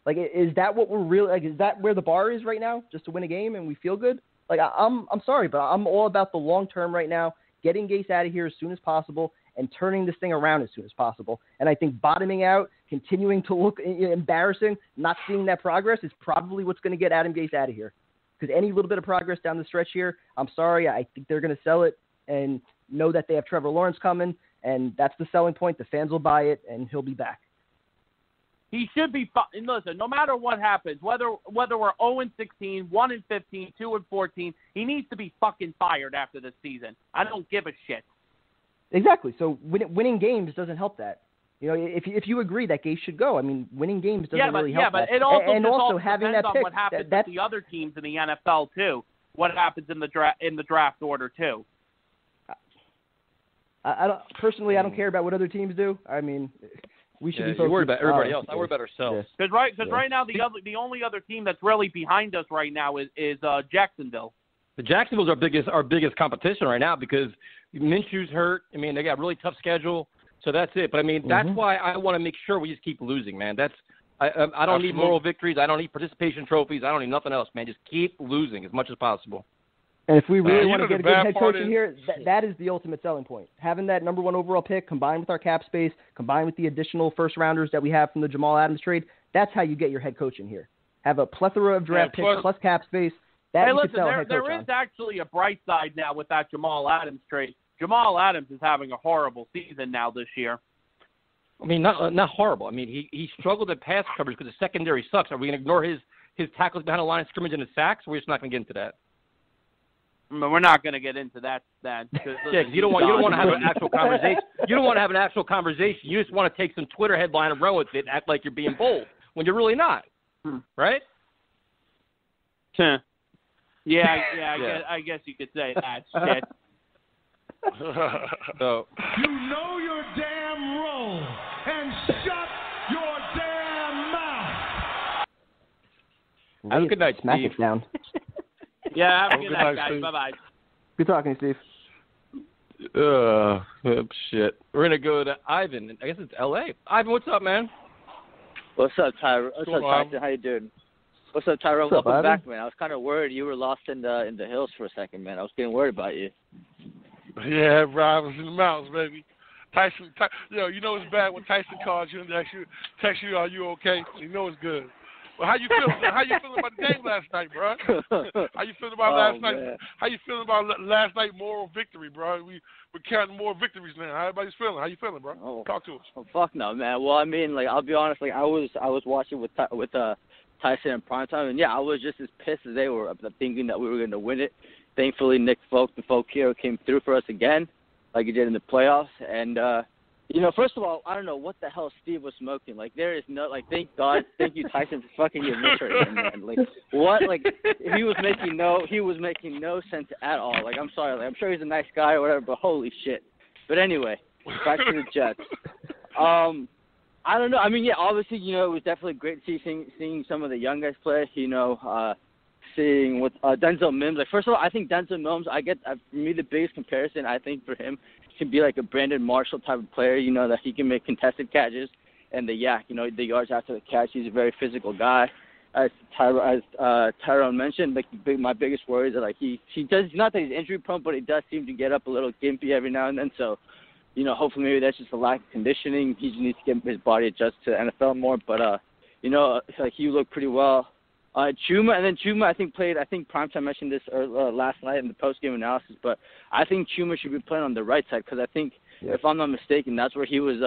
Like, is that what we're really like? Is that where the bar is right now, just to win a game and we feel good? Like, I'm sorry, but I'm all about the long term right now. Getting Gase out of here as soon as possible and turning this thing around as soon as possible. And I think bottoming out, continuing to look embarrassing, not seeing that progress is probably what's going to get Adam Gase out of here. Because any little bit of progress down the stretch here, I'm sorry, I think they're going to sell it and know that they have Trevor Lawrence coming, and that's the selling point. The fans will buy it, and he'll be back. He should be – listen, no matter what happens, whether we're 0-16, 1-15, 2-14, he needs to be fucking fired after this season. I don't give a shit. Exactly. So winning games doesn't help that. You know, if you agree that Gase should go, I mean, winning games doesn't really help that. It also and also having depends that pick, on what happens with the other teams in the NFL too. What happens in the draft order too. I don't care about what other teams do. I mean, we should be focused. You worry about everybody else. I worry about ourselves. Because right now the only other team that's really behind us right now is Jacksonville. The Jacksonville's our biggest competition right now because Minshew's hurt. I mean, they got a really tough schedule, so that's it. But I mean, that's why I want to make sure we just keep losing, man. I don't need moral victories. I don't need participation trophies. I don't need nothing else, man. Just keep losing as much as possible. And if we really want to get a good head coach in here, that is the ultimate selling point. Having that number 1 overall pick combined with our cap space, combined with the additional first-rounders that we have from the Jamal Adams trade, that's how you get your head coach in here. Have a plethora of draft picks plus cap space. There is actually a bright side now with that Jamal Adams trade. Jamal Adams is having a horrible season now this year. I mean, not horrible. I mean, he struggled at pass coverage because the secondary sucks. Are we going to ignore his tackles behind the line of scrimmage and his sacks? We're just not going to get into that. I mean, we're not going to get into that. Because you don't want to have an actual conversation. You don't want to have an actual conversation. You just want to take some Twitter headline and run with it and act like you're being bold when you're really not. Right? Yeah. I guess you could say that shit. So you know your damn role and shut your damn mouth. Have a good night, Smack Steve. it down. Yeah, have a good night, guys. Bye-bye. Good talking, Steve. Shit. We're going to go to Ivan. I guess it's L.A. Ivan, what's up, man? What's up, Tyron? What's up, Tyson? How you doing? What's up, Tyrone? What's up, Welcome Ivan? back, man. I was kind of worried you were lost in the hills for a second, man. I was getting worried about you. Yeah, bro, I was in the mountains, baby. Tyson, you know it's bad when Tyson calls you and text you, are you okay? You know it's good. Well, how you feeling? How you feeling about the game last night, bro? How you feeling about last night? Man. How you feeling about last night moral victory, bro? We're counting more victories now. How everybody's feeling? How you feeling, bro? Oh. Talk to us. Oh, fuck no, man. Well, I mean, like, I'll be honest. Like, I was watching with Tyson in primetime, and yeah, I was just as pissed as they were, thinking that we were going to win it. Thankfully, Nick Folk, the Folk hero, came through for us again, like he did in the playoffs. And first of all, I don't know what the hell Steve was smoking. Like, there is no, like, thank God, thank you, Tyson, for fucking your miss right now, man. Like, what? Like, he was making no sense at all. Like, I'm sorry. Like, I'm sure he's a nice guy or whatever, but holy shit. But anyway, back to the Jets. I don't know. I mean, yeah, obviously, it was definitely great seeing some of the young guys play. Seeing with Denzel Mims. Like, first of all, I think Denzel Mims, for me, the biggest comparison, I think, for him can be like a Brandon Marshall type of player, that he can make contested catches and the yards after the catch. He's a very physical guy. As Tyrone mentioned, like, my biggest worry is that, like, he does, not that he's injury prone, but he does seem to get up a little gimpy every now and then. So, hopefully maybe that's just a lack of conditioning. He just needs to get his body adjusted to the NFL more. But, like, he looked pretty well. Chuma, I think Primetime mentioned this last night in the post-game analysis, but I think Chuma should be playing on the right side because I think, if I'm not mistaken, that's where he was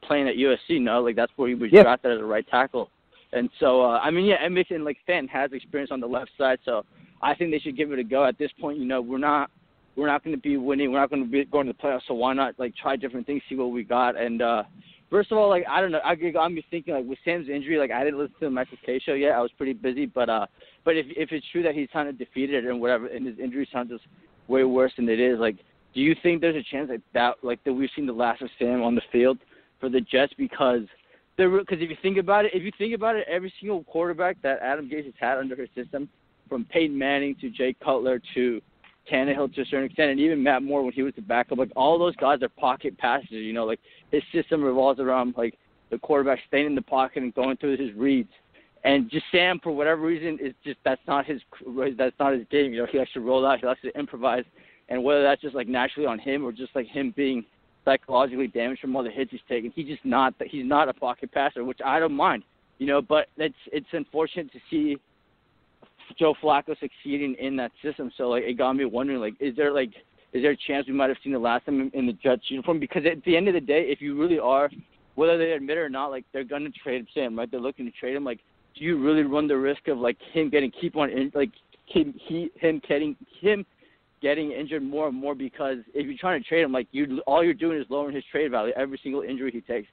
playing at USC. No, like, that's where he was drafted as a right tackle. And so, Emmett like Fenton has experience on the left side, so I think they should give it a go. At this point, we're not going to be winning, we're not going to be going to the playoffs, so why not, like, try different things, see what we got. And first of all, like, I don't know, I'm thinking, like, with Sam's injury, like, I didn't listen to the Michael K show yet. I was pretty busy, but if it's true that he's kind of defeated and whatever, and his injury sounds just way worse than it is, like, do you think there's a chance that we've seen the last of Sam on the field for the Jets? Because if you think about it, every single quarterback that Adam Gase has had under his system, from Peyton Manning to Jay Cutler to Tannehill to a certain extent, and even Matt Moore when he was the backup. Like, all those guys are pocket passers, you know. Like, his system revolves around, like, the quarterback staying in the pocket and going through his reads. And just Sam, for whatever reason, is just that's not his game. You know, he likes to roll out, he likes to improvise, and whether that's just like naturally on him or just like him being psychologically damaged from all the hits he's taken, he's not a pocket passer, which I don't mind. You know, but it's unfortunate to see Joe Flacco succeeding in that system. So like, it got me wondering, like, is there a chance we might have seen the last time in the Jets uniform? Because at the end of the day, if you really are, whether they admit it or not, like, they're gonna trade Sam, right? They're looking to trade him. Like, do you really run the risk of like him getting getting injured more and more? Because if you're trying to trade him, like, all you're doing is lowering his trade value every single injury he takes.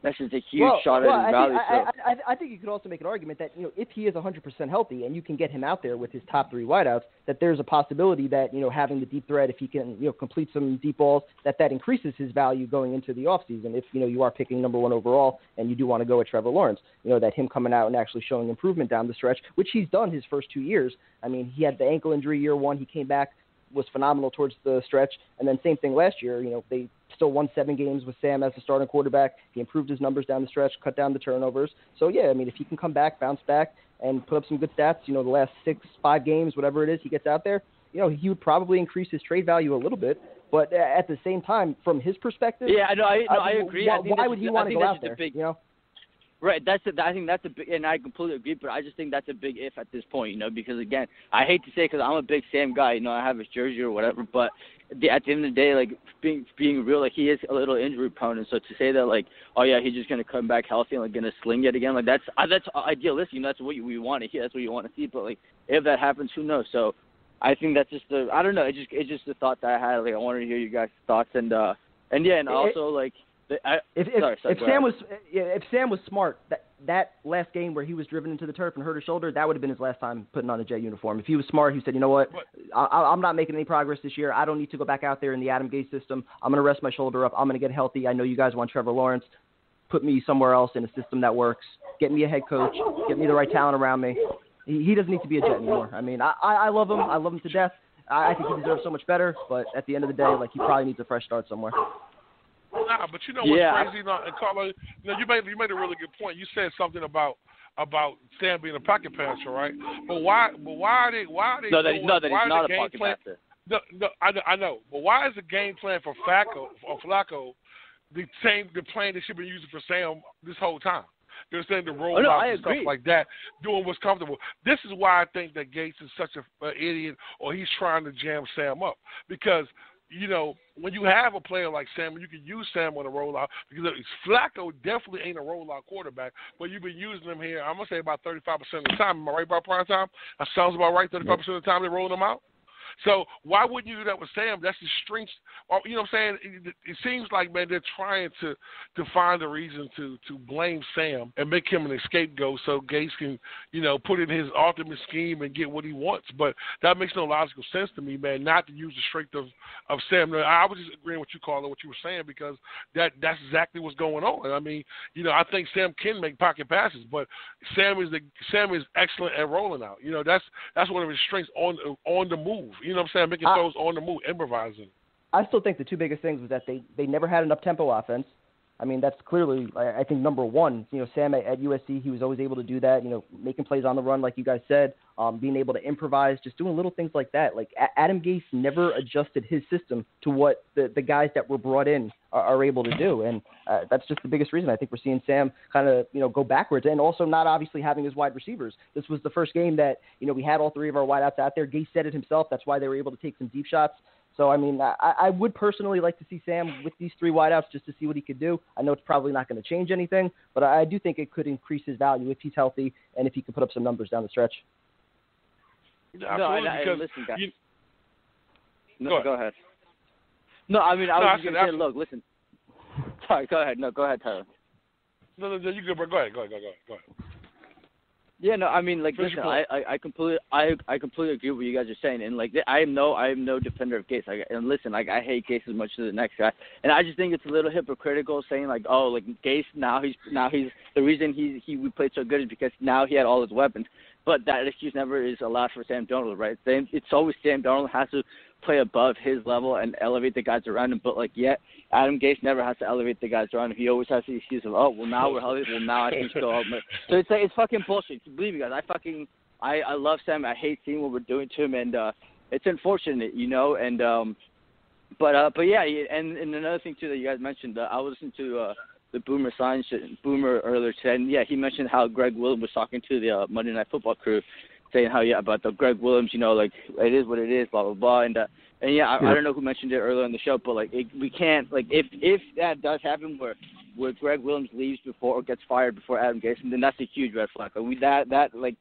That's just a huge shot at his value. I think you could also make an argument that, you know, if he is 100% healthy and you can get him out there with his top 3 wideouts, that there's a possibility that, you know, having the deep threat, if he can, you know, complete some deep balls, that increases his value going into the offseason. If, you know, you are picking number 1 overall and you do want to go with Trevor Lawrence, you know, that him coming out and actually showing improvement down the stretch, which he's done his first 2 years. I mean, he had the ankle injury year 1. He came back, was phenomenal towards the stretch. And then same thing last year, you know, they still won 7 games with Sam as the starting quarterback. He improved his numbers down the stretch, cut down the turnovers. So, yeah, I mean, if he can come back, bounce back, and put up some good stats, you know, the last 5 games, whatever it is, he gets out there, you know, he would probably increase his trade value a little bit. But at the same time, from his perspective, I agree. Why would he want to go out there? You know? Right, I think that's a big, and I completely agree, but I just think that's a big if at this point, you know, because again, I hate to say it because I'm a big Sam guy, you know, I have his jersey or whatever, but at the end of the day, like, being real, like, he is a little injury prone, and so to say that, like, oh yeah, he's just going to come back healthy and, like, going to sling it again, like, that's idealistic, you know, that's what we want to hear, that's what you want to see, but, like, if that happens, who knows? So I think that's just I don't know, it's just a thought that I had, like, I wanted to hear you guys' thoughts, and also, like, if Sam was smart, that last game where he was driven into the turf and hurt his shoulder, that would have been his last time putting on a Jet uniform. If he was smart, he said, you know what, I'm not making any progress this year. I don't need to go back out there in the Adam Gase system. I'm going to rest my shoulder up. I'm going to get healthy. I know you guys want Trevor Lawrence. Put me somewhere else in a system that works. Get me a head coach. Get me the right talent around me. He doesn't need to be a Jet anymore. I mean, I love him. I love him to death. I think he deserves so much better. But at the end of the day, like, he probably needs a fresh start somewhere. Nah, but you know what's crazy, and Carlo, you know, you made a really good point. You said something about Sam being a pocket passer, right? But why are they? No, that he's not a pocket passer. No, I know. But why is the game plan for Flacco the plan they should be using for Sam this whole time? They're saying to roll out and stuff like that, doing what's comfortable. This is why I think that Gates is such an idiot, or he's trying to jam Sam up, because, you know, when you have a player like Sam, you can use Sam on a rollout, because Flacco definitely ain't a rollout quarterback, but you've been using him here, I'm going to say about 35% of the time. Am I right about prime time? That sounds about right, 35% of the time they're rolling him out? So why wouldn't you do that with Sam? That's his strength. You know what I'm saying? It seems like, man, they're trying to find a reason to blame Sam and make him an scapegoat so Gates can, you know, put in his ultimate scheme and get what he wants. But that makes no logical sense to me, man, not to use the strength of Sam. Now, I was just agreeing with you, Carlo, what you were saying, because that's exactly what's going on. I mean, you know, I think Sam can make pocket passes, but Sam is excellent at rolling out. You know, that's one of his strengths on the move. You know what I'm saying? Making throws on the move, improvising. I still think the 2 biggest things was that they never had an up-tempo offense. I mean, that's clearly, I think, number 1. You know, Sam at USC, he was always able to do that, you know, making plays on the run, like you guys said, being able to improvise, just doing little things like that. Like, Adam Gase never adjusted his system to what the guys that were brought in are able to do. And that's just the biggest reason I think we're seeing Sam kind of, you know, go backwards, and also not obviously having his wide receivers. This was the first game that, you know, we had all 3 of our wideouts out there. Gase said it himself. That's why they were able to take some deep shots. So, I mean, I would personally like to see Sam with these 3 wideouts just to see what he could do. I know it's probably not going to change anything, but I do think it could increase his value if he's healthy and if he can put up some numbers down the stretch. Listen, guys. Go ahead. No, I mean, I was just going to say, look, listen. Sorry, go ahead. No, go ahead, Tyler. No, you go, bro. Go ahead. Yeah, no, I mean, like, listen, I completely agree with what you guys are saying, and like, I am no defender of Gase. And listen, like, I hate Gase as much as the next guy, and I just think it's a little hypocritical saying like, oh, like Gase now he's the reason we played so good is because now he had all his weapons. but that excuse never is allowed for Sam Darnold, right? It's always Sam Darnold has to play above his level and elevate the guys around him. But like, yet Adam Gase never has to elevate the guys around him. He always has the excuse of, oh, well now we're healthy. Well now I can still help. So it's fucking bullshit. Believe me, guys. I love Sam. I hate seeing what we're doing to him, and it's unfortunate, you know. And but yeah, and another thing too that you guys mentioned, I was listening to the Boomer earlier today, and yeah, he mentioned how Greg Williams was talking to the Monday Night Football crew, saying how about the Greg Williams, you know, like it is what it is, blah blah blah, and yeah, I don't know who mentioned it earlier in the show, but like we can't, like if that does happen where Greg Williams leaves before or gets fired before Adam Gase, then that's a huge red flag. Like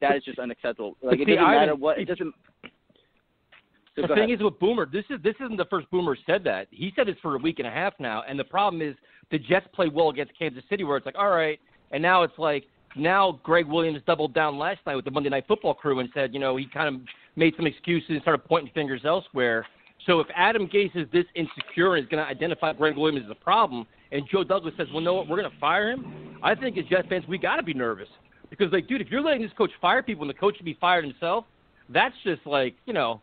that is just unacceptable. Like it doesn't matter what, it doesn't. So the thing is with Boomer, this isn't the first Boomer said that. He said this for a week and a half now, and the problem is the Jets play well against Kansas City, where it's like, all right, and now it's like, now Greg Williams doubled down last night with the Monday Night Football crew and said, you know, he kind of made some excuses and started pointing fingers elsewhere. So if Adam Gase is this insecure and is going to identify Greg Williams as a problem, and Joe Douglas says, well, no, what, we're going to fire him, I think as Jets fans, we got to be nervous. Because, like, dude, if you're letting this coach fire people and the coach should be fired himself, that's just like, you know,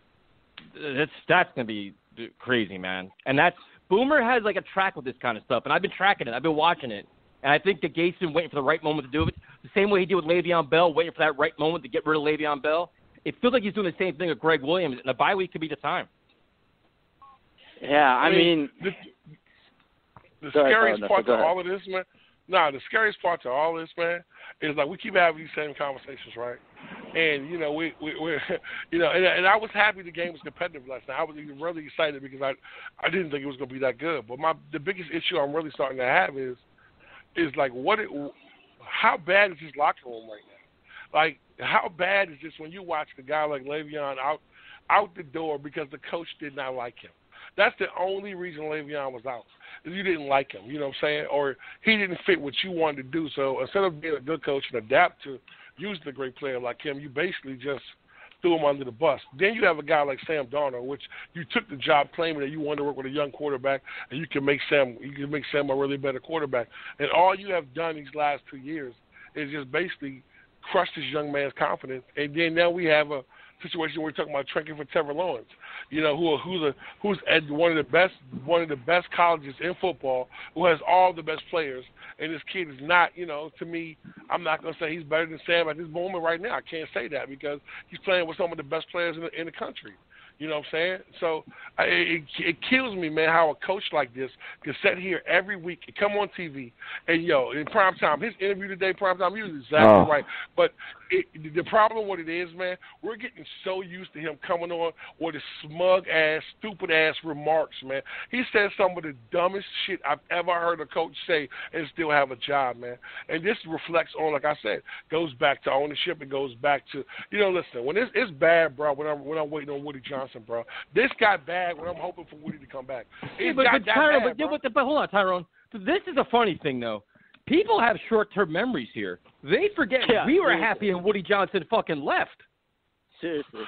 that's going to be crazy, man. And Boomer has like a track with this kind of stuff, and I've been tracking it. I've been watching it. And I think that Gase is waiting for the right moment to do it. The same way he did with Le'Veon Bell, waiting for that right moment to get rid of Le'Veon Bell. It feels like he's doing the same thing with Greg Williams, and the bye week could be the time. Yeah, I mean the scariest part to all of this, man. The scariest part to all this, man, is like we keep having these same conversations, right? And you know we're you know, and I was happy the game was competitive last night. I was really excited because I didn't think it was going to be that good. But the biggest issue I'm really starting to have is like how bad is this locker room right now? Like how bad is this when you watch the guy like Le'Veon out the door because the coach did not like him? That's the only reason Le'Veon was out. You didn't like him, you know what I'm saying? Or he didn't fit what you wanted to do. So instead of being a good coach and adapt to using a great player like him, you basically just threw him under the bus. Then you have a guy like Sam Darnold, which you took the job claiming that you wanted to work with a young quarterback and you can make Sam a really better quarterback. And all you have done these last 2 years is just basically crush this young man's confidence. And then now we have a situation where we're talking about tracking for Trevor Lawrence, you know, who's at one of the best colleges in football, who has all the best players, and this kid is not, you know, to me, I'm not going to say he's better than Sam at this moment right now. I can't say that because he's playing with some of the best players in the country. You know what I'm saying? So it kills me, man, how a coach like this can sit here every week and come on TV and, in prime time, his interview today, prime time, he was exactly right. But the problem with it is, man, we're getting so used to him coming on with his smug-ass, stupid-ass remarks, man. He said some of the dumbest shit I've ever heard a coach say and still have a job, man. And this reflects on, like I said, goes back to ownership. It goes back to, listen, when it's bad, bro, when I'm waiting on Woody Johnson, bro. This got bad when I'm hoping for Woody to come back. But hold on, Tyrone. This is a funny thing, though. People have short-term memories here. They forget we were happy when Woody Johnson fucking left. Seriously.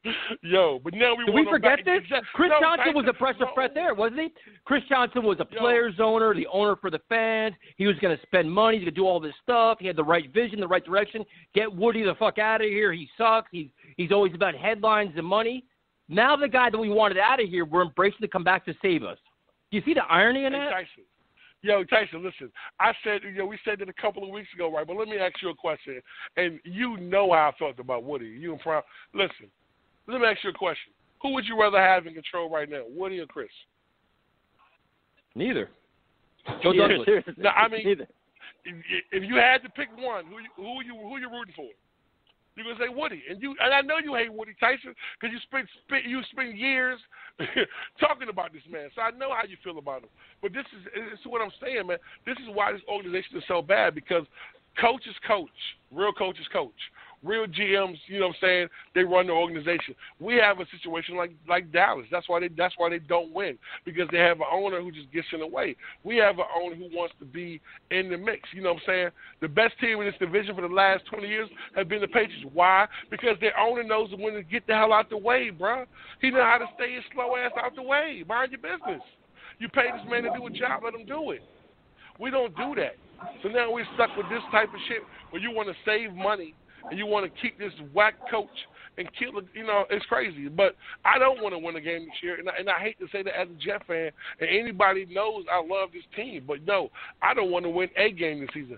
But now Did we forget this? Chris Johnson was a breath of fresh air, wasn't he? Chris Johnson was a player's owner, the owner for the fans. He was going to spend money. He was going to do all this stuff. He had the right vision, the right direction. Get Woody the fuck out of here. He sucks. He's always about headlines and money. Now the guy that we wanted out of here, we're embracing to come back to save us. Do you see the irony in that? Tyson, listen. I said, we said it a couple of weeks ago, right? But let me ask you a question. And you know how I felt about Woody. You and Prime. Listen, let me ask you a question. Who would you rather have in control right now, Woody or Chris? Neither. Joe Douglas. No, I mean, neither. If you had to pick one, who you rooting for? You're gonna say Woody, and I know you hate Woody Tyson because you spend years talking about this man. So I know how you feel about him. But this is what I'm saying, man. This is why this organization is so bad because coaches coach, real coaches coach, real GMs. You know what I'm saying? They run the organization. We have a situation like Dallas. That's why they don't win because they have an owner who just gets in the way. We have an owner who wants to be in the mix. You know what I'm saying? The best team in this division for the last 20 years have been the Patriots. Why? Because their owner knows when to get the hell out the way, bro. He knows how to stay his slow ass out the way. Mind your business. You pay this man to do a job, let him do it. We don't do that. So now we're stuck with this type of shit where you want to save money and you want to keep this whack coach and kill it. It's crazy. But I don't want to win a game this year, and I hate to say that as a Jet fan, and anybody knows I love this team. But no, I don't want to win a game this season.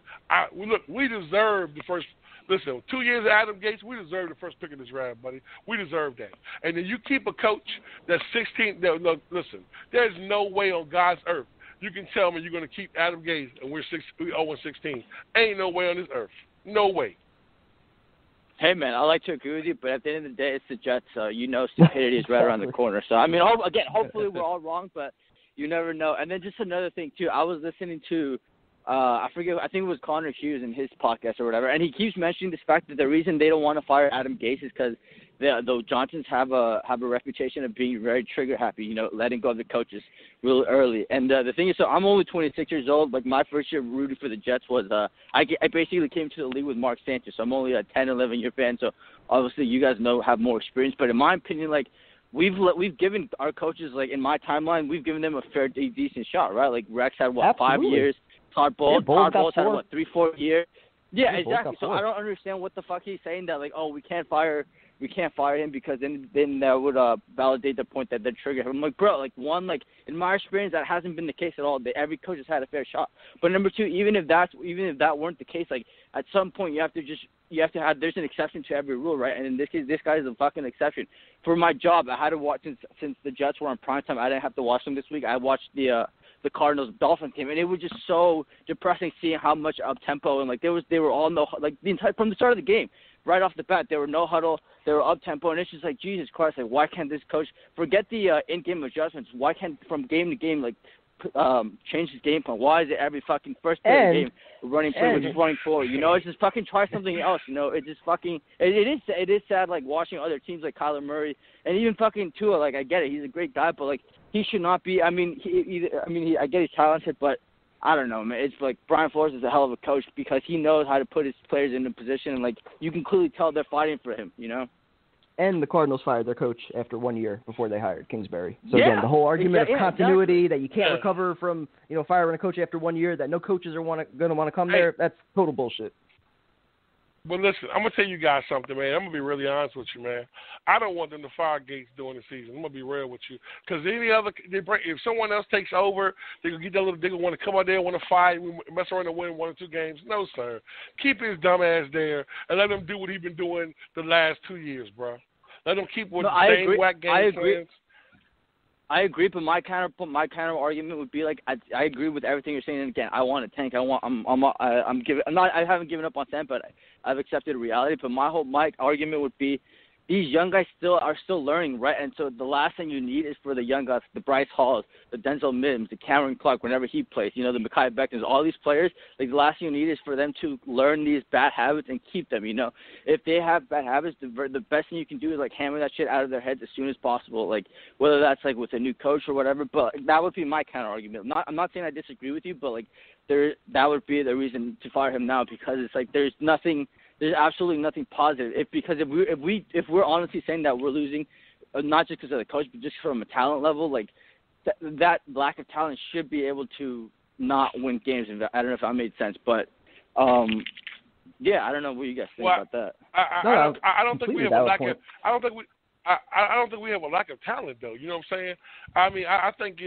We deserve the first. Listen, 2 years of Adam Gates, we deserve the first pick of this draft, buddy. We deserve that. And then you keep a coach that's 16. Look, listen, there's no way on God's earth you can tell me you're going to keep Adam Gates and we're 0-16. Ain't no way on this earth. No way. Hey, man, I like to agree with you, but at the end of the day, it's the Jets, so stupidity is right around the corner. So, I mean, hopefully we're all wrong, but you never know. And then just another thing, too, I was listening to I forget. I think it was Connor Hughes in his podcast or whatever, and he keeps mentioning this fact that the reason they don't want to fire Adam Gase is because the Johnsons have a reputation of being very trigger happy, letting go of the coaches real early. And the thing is, so I'm only 26 years old. Like my first year rooting for the Jets was I basically came to the league with Mark Sanchez, so I'm only a 10, 11 year fan. So obviously you guys have more experience, but in my opinion, like. We've given our coaches, like in my timeline, we've given them a fair decent shot, right? Like Rex had Absolutely. 5 years. Todd Bowles had 3-4 years. Yeah, exactly. So I don't understand what the fuck he's saying that like, oh, we can't fire him because then that would validate the point that they're trigger. I'm like, bro, like one, like in my experience that hasn't been the case at all. Every coach has had a fair shot. But number two, even if that weren't the case, like at some point you have to have there's an exception to every rule, right? And in this case, this guy is a fucking exception. For my job, I had to watch since the Jets were on primetime. I didn't have to watch them this week. I watched the Cardinals-Dolphins game, and it was just so depressing seeing how much up tempo and like they were all from the start of the game, right off the bat, there were no huddle, they were up tempo, and it's just like Jesus Christ, like why can't this coach forget the in-game adjustments? Why can't from game to game like change his game plan? Why is it every fucking first play of the game running play with just running forward? It's just fucking try something else. It's just fucking it is sad like watching other teams like Kyler Murray and even fucking Tua. Like I get it, he's a great guy, but like. He should not be. I mean, I get he's talented, but I don't know, man. It's like Brian Flores is a hell of a coach because he knows how to put his players in a position, and like you can clearly tell they're fighting for him. And the Cardinals fired their coach after 1 year before they hired Kingsbury. So again, the whole argument of continuity that you can't recover from, firing a coach after 1 year, that no coaches are going to want to come there, that's total bullshit. But listen, I'm going to tell you guys something, man. I'm going to be really honest with you, man. I don't want them to fire Gates during the season. I'm going to be real with you. Because if someone else takes over, they're going to want to come out there and want to fight, mess around and win 1 or 2 games. No, sir. Keep his dumb ass there and let him do what he's been doing the last 2 years, bro. Let him keep with the same whack game plans. I agree, but my counter argument would be like I agree with everything you're saying. And again, I want to tank. I haven't given up on Sam, but I've accepted reality. But my argument would be these young guys are still learning, right? And so the last thing you need is for the young guys, the Bryce Halls, the Denzel Mims, the Cameron Clark, whenever he plays, the Mekhi Bectons, all these players, like the last thing you need is for them to learn these bad habits and keep them, If they have bad habits, the best thing you can do is like hammer that shit out of their heads as soon as possible, like whether that's like with a new coach or whatever. But that would be my counter argument. I'm not saying I disagree with you, but like that would be the reason to fire him now because it's like there's absolutely nothing positive. If we're honestly saying that we're losing, not just because of the coach, but just from a talent level, like that lack of talent should be able to not win games. I don't know if that made sense, but I don't know what you guys think about that. I don't think we have a lack of. I don't think we have a lack of talent, though. You know what I'm saying? I mean, I think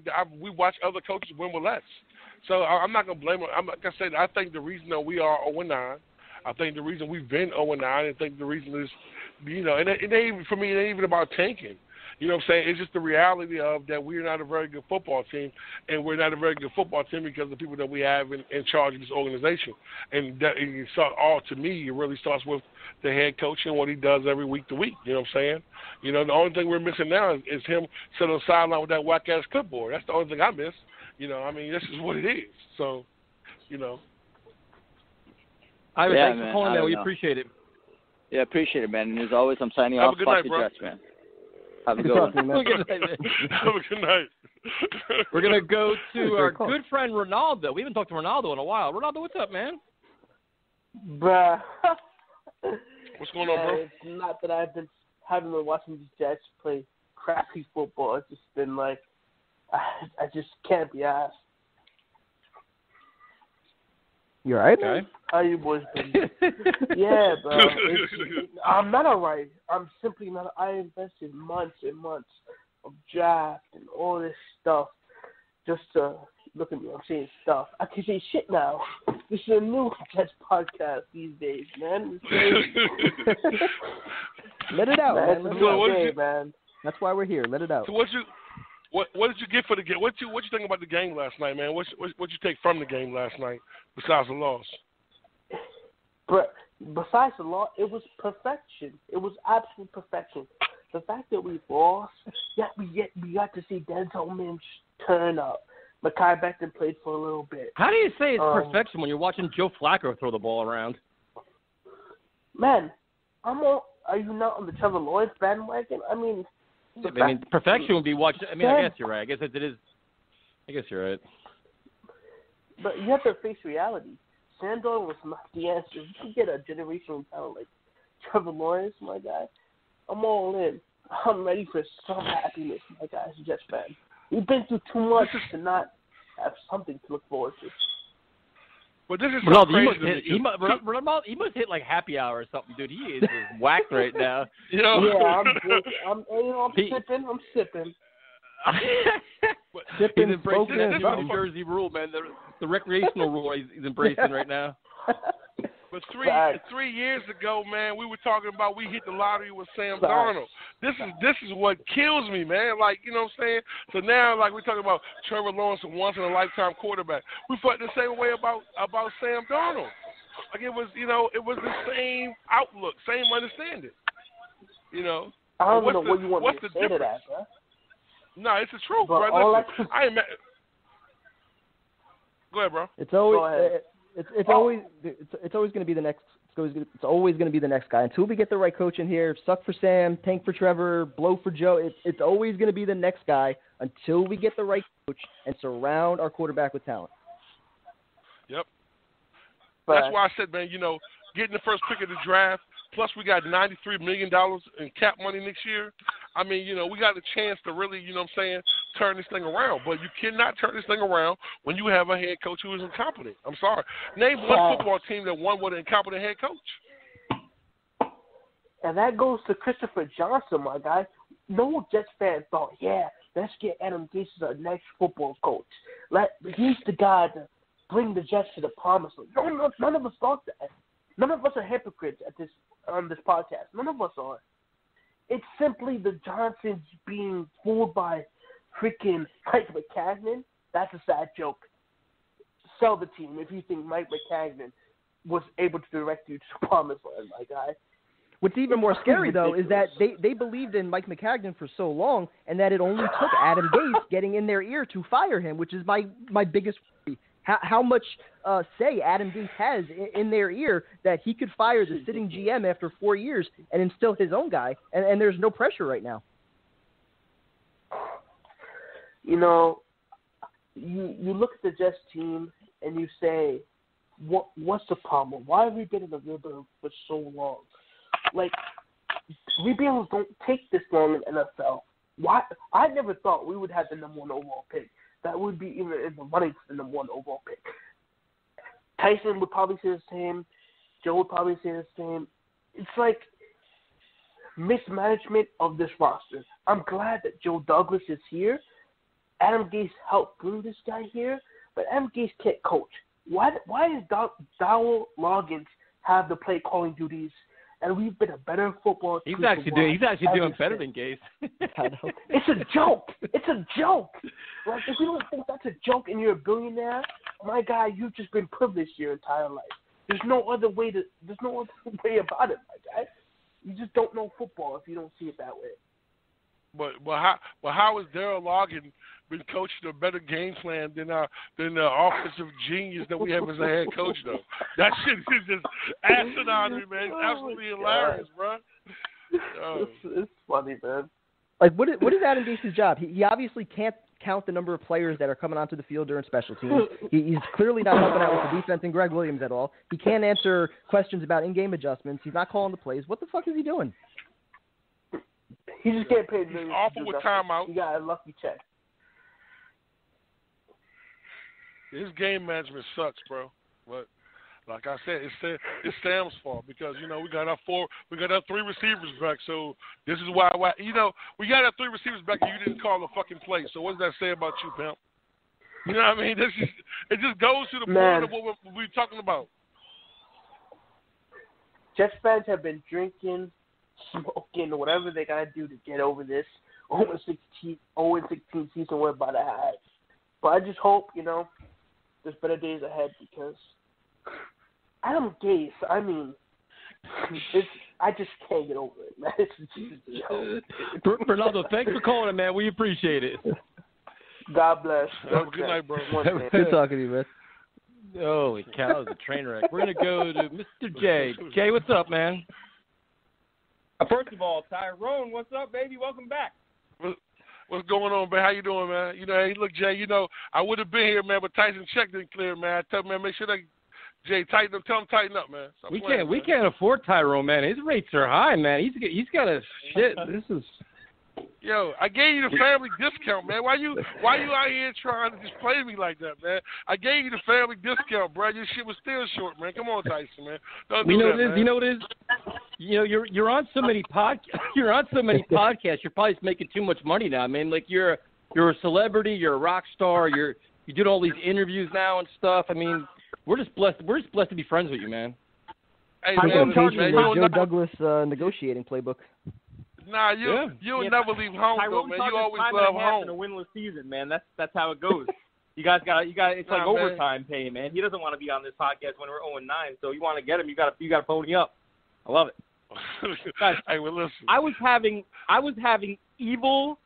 that we watch other coaches win with less. So I'm not gonna blame them. Like I said, I think the reason that we are 0-9. I think the reason we've been 0-9, I think the reason is, and it ain't even, for me, it ain't even about tanking. You know what I'm saying? It's just the reality of that we're not a very good football team, and we're not a very good football team because of the people that we have in charge of this organization. And that to me, it really starts with the head coach and what he does every week to week. You know what I'm saying? The only thing we're missing now is him sitting on the sideline with that whack-ass clipboard. That's the only thing I miss. I mean, this is what it is. So, Ivan, thanks for calling, man. We appreciate it. Yeah, appreciate it, man. And as always, I'm signing off. Have a good night, bro. Jets, man. Have a good one. Have a good night. We're going to go to our good friend Ronaldo. We haven't talked to Ronaldo in a while. Ronaldo, what's up, man? Bruh. What's going on, bro? It's not that haven't been watching the Jets play crappy football. It's just been like, I just can't be asked. You all right, Okay. man? How you boys been? Yeah, bro. I'm not all right. I'm simply not. I invested months and months of draft and all this stuff just to look at me. I'm saying stuff. I can say shit now. This is a new Jets podcast these days, man. Let it out, man. Let it out. Man. That's why we're here. Let it out. So what did you get for the game? What you think about the game last night, man? What you take from the game last night besides the loss? But besides the loss, it was perfection. It was absolute perfection. The fact that we lost, yet we got to see Denzel Mims turn up. Mekhi Becton played for a little bit. How do you say it's perfection when you're watching Joe Flacco throw the ball around? Man, are you not on the Trevor Lawrence bandwagon? I mean, perfection would be watching. I mean, I guess you're right. I guess it is. I guess you're right. But you have to face reality. Sam Darnold was not the answer. You can get a generational talent like Trevor Lawrence, my guy. I'm all in. I'm ready for some happiness, my guy, as a Jets fan. We've been through too much to not have something to look forward to. But this is he must hit like happy hour or something, dude. He is just whacked right now. Yeah, I'm sipping. He's embracing that New Jersey rule, man. The recreational rule he's embracing right now. But three years ago, man, we were talking about we hit the lottery with Sam Darnold. This is what kills me, man. Like, you know what I'm saying? So now, like, we're talking about Trevor Lawrence, a once-in-a-lifetime quarterback. We felt the same way about Sam Darnold. Like, it was the same outlook, same understanding. You know? I don't know what you want me to say to that, bro. No, it's the truth, but bro. Listen, I ain't mad. Go ahead, bro. It's always going to be the next. It's always going to be the next guy until we get the right coach in here. Suck for Sam, tank for Trevor, blow for Joe. It's always going to be the next guy until we get the right coach and surround our quarterback with talent. Yep. That's why I said, man, getting the first pick of the draft, plus we got $93 million in cap money next year. I mean, we got a chance to really, turn this thing around. But you cannot turn this thing around when you have a head coach who is incompetent. I'm sorry. Name one football team that won with an incompetent head coach. And that goes to Christopher Johnson, my guy. No Jets fan thought, let's get Adam Gase as our next football coach. He's the guy to bring the Jets to the promised land. None of us thought that. None of us are hypocrites on this podcast. None of us are. It's simply the Johnsons being fooled by freaking Mike McCagnon. That's a sad joke. Sell the team if you think Mike McCagnon was able to direct you to the promised land, my guy. What's even more scary, though, is that they believed in Mike McCagnon for so long, and that it only took Adam Gase getting in their ear to fire him, which is my biggest worry. How much say Adam Gase has in their ear that he could fire the sitting GM after 4 years and instill his own guy, and there's no pressure right now. You look at the Jets team and you say, what's the problem? Why have we been in the rebuild for so long? Like, rebuilds don't take this long in NFL. Why? I never thought we would have the number 1 overall pick. That would be even in the running for the number 1 overall pick. Tyson would probably say the same. Joe would probably say the same. It's like mismanagement of this roster. I'm glad that Joe Douglas is here. Adam Gase helped bring this guy here, but Adam Gase can't coach. Why does Dowell Loggins have the play calling duties? And we've been a better football team. He's actually doing better than Gase. It's a joke. It's a joke. Like, if you don't think that's a joke and you're a billionaire, my guy, you've just been privileged your entire life. There's no other way about it, my guy. You just don't know football if you don't see it that way. But how has Darryl Logan been coaching a better game plan than the offensive genius that we have as a head coach, though? That shit is just asinine, man. It's absolutely hilarious, bro. It's funny, man. Like, what is Adam Gase's job? He obviously can't count the number of players that are coming onto the field during special teams. He's clearly not helping out with the defense and Greg Williams at all. He can't answer questions about in-game adjustments. He's not calling the plays. What the fuck is he doing? He just can't pay. He's awful with timeout. He got a lucky check. His game management sucks, bro. But Like I said, it's Sam's fault because we got our 3 receivers back. So this is why we got our 3 receivers back and you didn't call the fucking play. So what does that say about you, pimp? You know what I mean? It just goes to the point of what we're talking about. Jets fans have been drinking, smoking, whatever they gotta do to get over this 0-16 season we're about to have. But I just hope there's better days ahead because Adam Gase, I mean, I just can't get over it, man. It's just a joke. Fernando, thanks for calling, man. We appreciate it. God bless. Have a good night, bro. Good talking to you, man. Holy cow, that was a train wreck. We're going to go to Mr. J. Jay, what's up, man? First of all, Tyrone, what's up, baby? Welcome back. What's going on, man? How you doing, man? Hey, look, Jay, I would have been here, man, but Tyson check didn't clear, man. I tell him, man, make sure that Jay tighten up. Tell him tighten up, man. We can't afford Tyrone, man. His rates are high, man. He's got a shit. This is. Yo, I gave you the family discount, man. Why you out here trying to just play me like that, man? I gave you the family discount, bro. Your shit was still short, man. Come on, Tyson, man. Don't do that, man. You know what it is? You're on so many You're on so many podcasts. You're probably making too much money now, man. Like you're a celebrity. You're a rock star. You do all these interviews now and stuff. I mean, we're just blessed to be friends with you, man. Hey, man, Joe Douglas negotiating playbook. Nah, you'll never leave home, though, man. You always love home. In a winless season, man. That's how it goes. You got. It's like overtime pay, man. He doesn't want to be on this podcast when we're 0-9. So you want to get him, you got to pony up. I love it. Guys, hey, well, listen. I was having evil,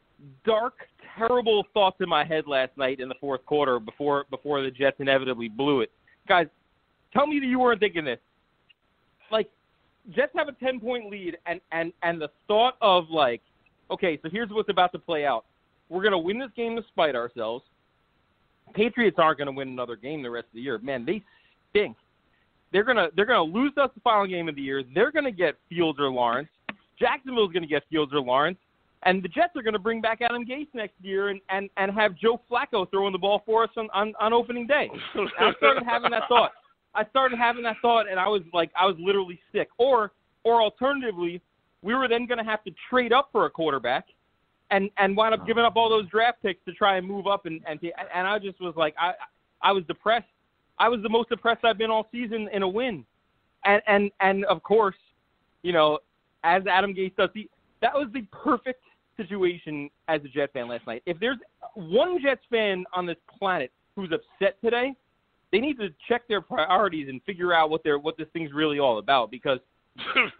dark, terrible thoughts in my head last night in the fourth quarter before the Jets inevitably blew it. Guys, tell me that you weren't thinking this. Like, Jets have a 10-point lead, and the thought of, like, okay, so here's what's about to play out. We're going to win this game despite ourselves. Patriots aren't going to win another game the rest of the year. Man, they stink. They're gonna lose us the final game of the year. They're going to get Fields or Lawrence. Jacksonville's going to get Fields or Lawrence. And the Jets are going to bring back Adam Gase next year and have Joe Flacco throwing the ball for us on opening day. I started having that thought. And I was literally sick. Or alternatively, we were then going to have to trade up for a quarterback and wind up giving up all those draft picks to try and move up. And I just was like, I was depressed. I was the most depressed I've been all season in a win. And of course, as Adam Gase does, that was the perfect situation as a Jet fan last night. If there's one Jets fan on this planet who's upset today, they need to check their priorities and figure out what this thing's really all about, because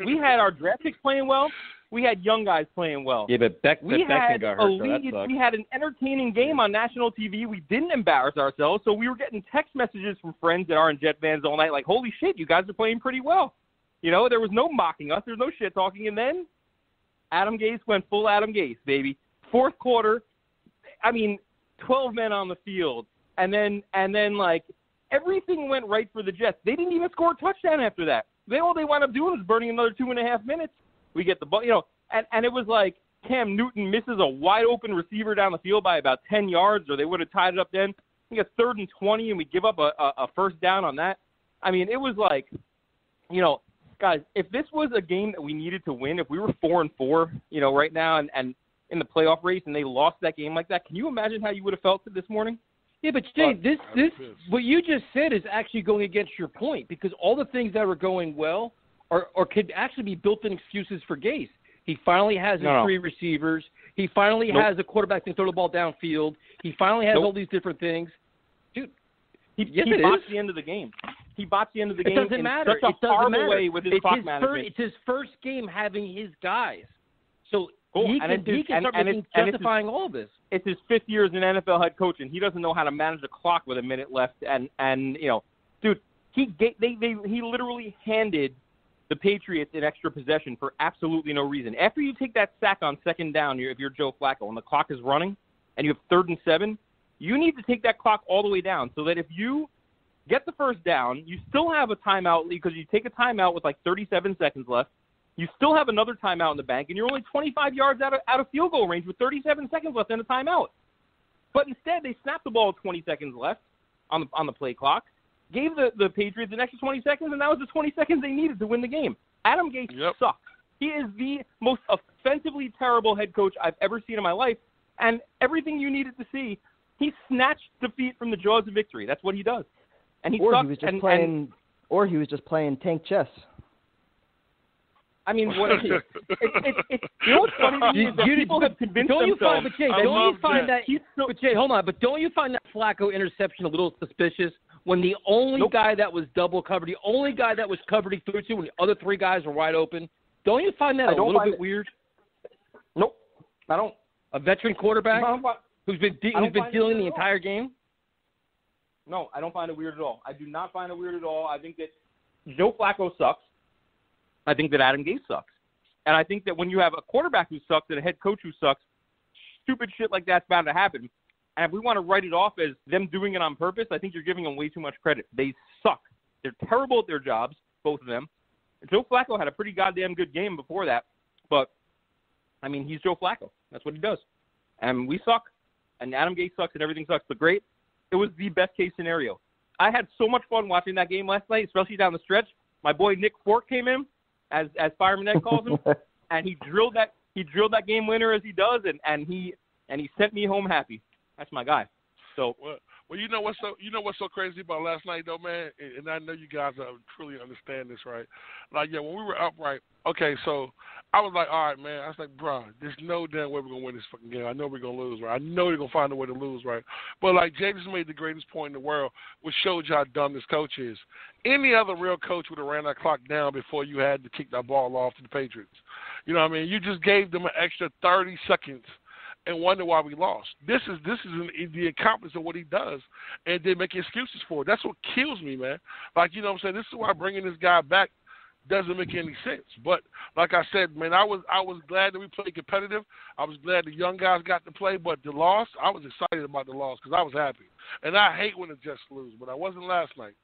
we had our draft picks playing well. We had young guys playing well. Yeah, but Beckman got hurt, so that sucks. We had an entertaining game on national TV. We didn't embarrass ourselves, so we were getting text messages from friends that aren't Jet fans all night like, holy shit, you guys are playing pretty well. There was no mocking us. There was no shit talking. And then Adam Gase went full Adam Gase, baby. Fourth quarter, 12 men on the field. And then like, everything went right for the Jets. They didn't even score a touchdown after that. All they wound up doing was burning another 2.5 minutes. We get the ball, and it was like Cam Newton misses a wide open receiver down the field by about 10 yards, or they would have tied it up then. We get 3rd and 20, and we give up a first down on that. It was like, guys, if this was a game that we needed to win, if we were 4-4, right now, and in the playoff race, and they lost that game like that, can you imagine how you would have felt this morning? Yeah, but Jay, this what you just said is actually going against your point, because all the things that were going well or could actually be built-in excuses for Gase. He finally has his 3 receivers. He finally has a quarterback that can throw the ball downfield. He finally has all these different things. Dude, he botched the end of the game. He botched the end of the game. It doesn't matter. Such a horrible way with his clock management. It's his first game having his guys. So cool. he can start justifying all of this. It's his 5th year as an NFL head coach, and he doesn't know how to manage the clock with a minute left. And dude, he literally handed the Patriots an extra possession for absolutely no reason. After you take that sack on 2nd down, if you're Joe Flacco and the clock is running, and you have 3rd and 7, you need to take that clock all the way down so that if you get the first down, you still have a timeout, because you take a timeout with like 37 seconds left. You still have another timeout in the bank, and you're only 25 yards out of field goal range with 37 seconds left in a timeout. But instead, they snap the ball with 20 seconds left on the play clock. gave the Patriots an extra 20 seconds, and that was the 20 seconds they needed to win the game. Adam Gase sucks. He is the most offensively terrible head coach I've ever seen in my life, and everything you needed to see, he snatched defeat from the jaws of victory. That's what he does. And he sucks. Or he was just playing tank chess. I mean, what you know what's funny to me is that people have convinced themselves. Hold on. But don't you find that Flacco interception a little suspicious when the only guy that was double covered, the only guy that was covered he threw to, when the other three guys were wide open? Don't you find that a little bit weird? Nope, I don't. A veteran quarterback who's been dealing the entire game? No, I don't find it weird at all. I do not find it weird at all. I think that Joe Flacco sucks. I think that Adam Gase sucks. And I think that when you have a quarterback who sucks and a head coach who sucks, stupid shit like that's bound to happen. And if we want to write it off as them doing it on purpose, I think you're giving them way too much credit. They suck. They're terrible at their jobs, both of them. Joe Flacco had a pretty goddamn good game before that. But, I mean, he's Joe Flacco. That's what he does. And we suck. And Adam Gase sucks and everything sucks. But great. It was the best case scenario. I had so much fun watching that game last night, especially down the stretch. My boy Nick Fork came in, as Fireman Ed calls him, and he drilled that game winner as he does, and he sent me home happy. That's my guy. So well, you know what's so crazy about last night though, man, and I know you guys truly understand this, right? Like, yeah, when we were up, right? Okay, so I was like, all right, man. I was like, bro, there's no damn way we're gonna win this fucking game. I know we're gonna lose, right? I know they're gonna find a way to lose, right? But like James made the greatest point in the world, which showed you how dumb this coach is. Any other real coach would have ran that clock down before you had to kick that ball off to the Patriots. You know what I mean? You just gave them an extra 30 seconds and wonder why we lost. This is the accomplice of what he does, and they make excuses for it. That's what kills me, man. Like, you know what I'm saying? This is why bringing this guy back doesn't make any sense. But like I said, man, I was glad that we played competitive. I was glad the young guys got to play, but the loss, I was excited about the loss because I was happy. And I hate when the Jets lose, but I wasn't last night.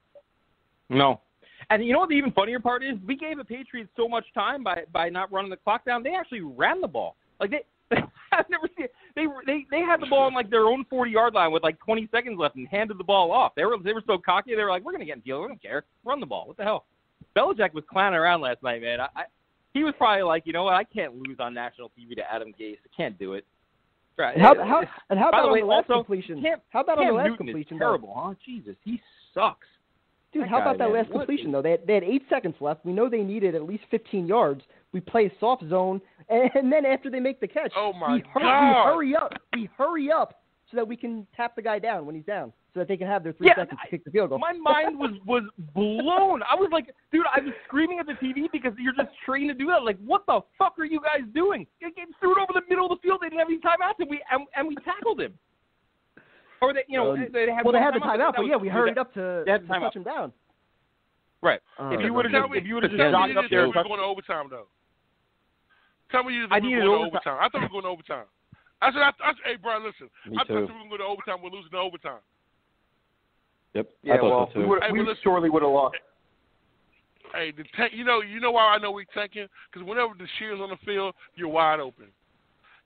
No. And you know what the even funnier part is? We gave the Patriots so much time by not running the clock down. They actually ran the ball. Like I've never seen it. They had the ball on like their own 40-yard line with like 20 seconds left and handed the ball off. They were so cocky. They were like, we're gonna get in deal. We don't care. Run the ball. What the hell? Belichick was clowning around last night, man. He was probably like, you know what? I can't lose on national TV to Adam Gase. I can't do it. Right. How about on the last completion? How about on the last completion? Terrible, huh? Jesus, he sucks. Dude, how about that last completion, though? They had 8 seconds left. We know they needed at least 15 yards. We play soft zone, and then after they make the catch, we hurry up so that we can tap the guy down when he's down, so that they can have their 3 seconds to kick the field goal. My mind was blown. I was like, dude, I was screaming at the TV because you're just trained to do that. Like, what the fuck are you guys doing? They threw it over the middle of the field. They didn't have any timeouts, and we tackled him. Or they, they had the timeout, but yeah, we hurried up to touch him down. Right. If you would have just jogged up there, we were going to overtime though. Tell me you were going to overtime. I thought we were going to overtime. I said, hey, bro, listen. I thought we were going to go to overtime. We're losing to overtime. Yep. Yeah, well, so we surely would have lost. Hey, you know why I know we're tanking? Because whenever the shear's on the field, you're wide open.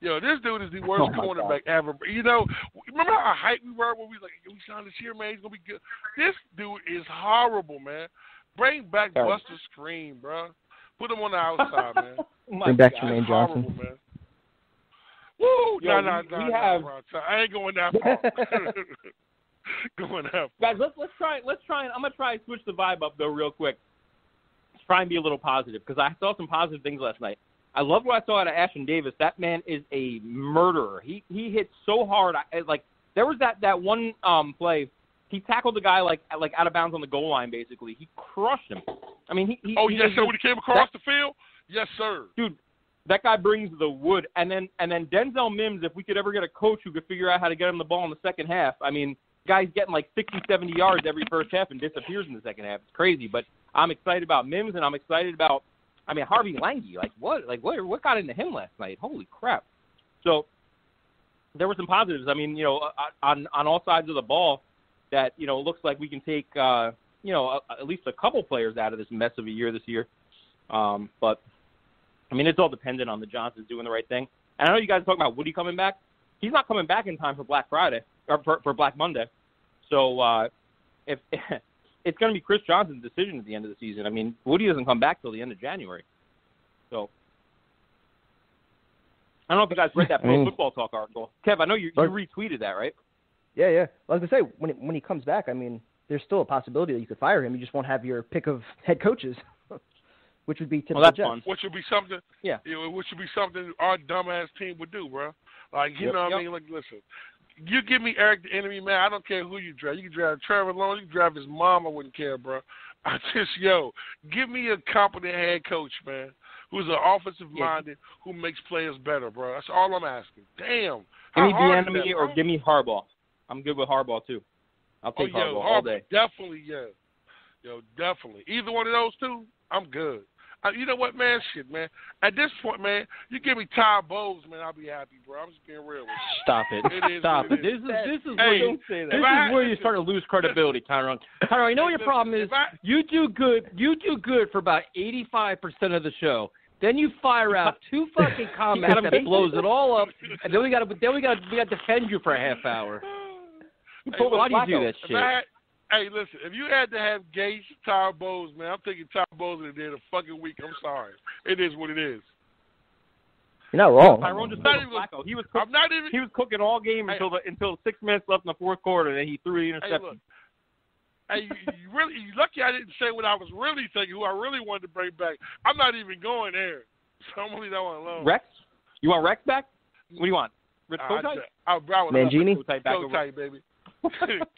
Yo, this dude is the worst cornerback ever. You know, remember how hyped we were when we was like, we signed the shear, man, he's going to be good. This dude is horrible, man. Bring back Buster Screen, bro. Put him on the outside, man. Bring back Jermaine Johnson. Horrible, man. Woo! No, I ain't going that far. Going that far. Guys, let's try. I'm gonna try and switch the vibe up though, real quick. Let's try and be a little positive because I saw some positive things last night. I loved what I saw out of Ashton Davis. That man is a murderer. He hit so hard. There was that one play. He tackled the guy like out of bounds on the goal line. Basically, he crushed him. I mean, yes, sir. When he came across the field, yes, sir. Dude, that guy brings the wood. And then Denzel Mims. If we could ever get a coach who could figure out how to get him the ball in the second half, I mean, guy's getting like 60, 70 yards every first half and disappears in the second half. It's crazy. But I'm excited about Mims, and I'm excited about. I mean, Harvey Lange, what got into him last night? Holy crap. So there were some positives. I mean, on all sides of the ball that, looks like we can take, at least a couple players out of this mess of a year this year. But, I mean, it's all dependent on the Johnsons doing the right thing. And I know you guys are talking about Woody coming back. He's not coming back in time for Black Friday, or for Black Monday. So if it's going to be Chris Johnson's decision at the end of the season. I mean, Woody doesn't come back till the end of January. So I don't know if you guys read that Pro Football Talk article. Kev, I know you retweeted that, right? Yeah. I was going to say, when he comes back, I mean, there's still a possibility that you could fire him. You just won't have your pick of head coaches, which would be typical Jets. Fun. Which would be something, which would be something our dumbass team would do, bro. Like, you know what I mean? Like, listen, you give me Eric the Enemy, man, I don't care who you draft. You can draft Trevor Lawrence, you can draft his mom, I wouldn't care, bro. I just, give me a competent head coach, man, who's an offensive-minded, who makes players better, bro. That's all I'm asking. Damn. Give me the Enemy or give me Harbaugh. I'm good with Harbaugh, too. I'll take Harbaugh all day. Definitely, definitely. Either one of those two, I'm good. You know what, man? Shit, man. At this point, man, you give me Todd Bowles, man, I'll be happy, bro. I'm just being real with you. Stop it. Stop it. This is where you start to lose credibility, Tyrone. Tyrone, you know what your problem is? You do good for about 85% of the show. Then you fire out two fucking comments that blows it all up, and then we got to defend you for a half hour. Why do you do that shit? Hey, listen, if you had to have Gase, Todd Bowles, man, I'm thinking Todd Bowles in there the fucking week. I'm sorry. It is what it is. You're not wrong. Tyrone just Flacco. He was cooking all game until 6 minutes left in the fourth quarter, and then he threw the interception. Hey, you lucky I didn't say what I was really thinking, who I really wanted to bring back. I'm not even going there. So I'm going to leave that one alone. Rex? You want Rex back? What do you want? Rich Kotite? Mangini? Kotite, baby.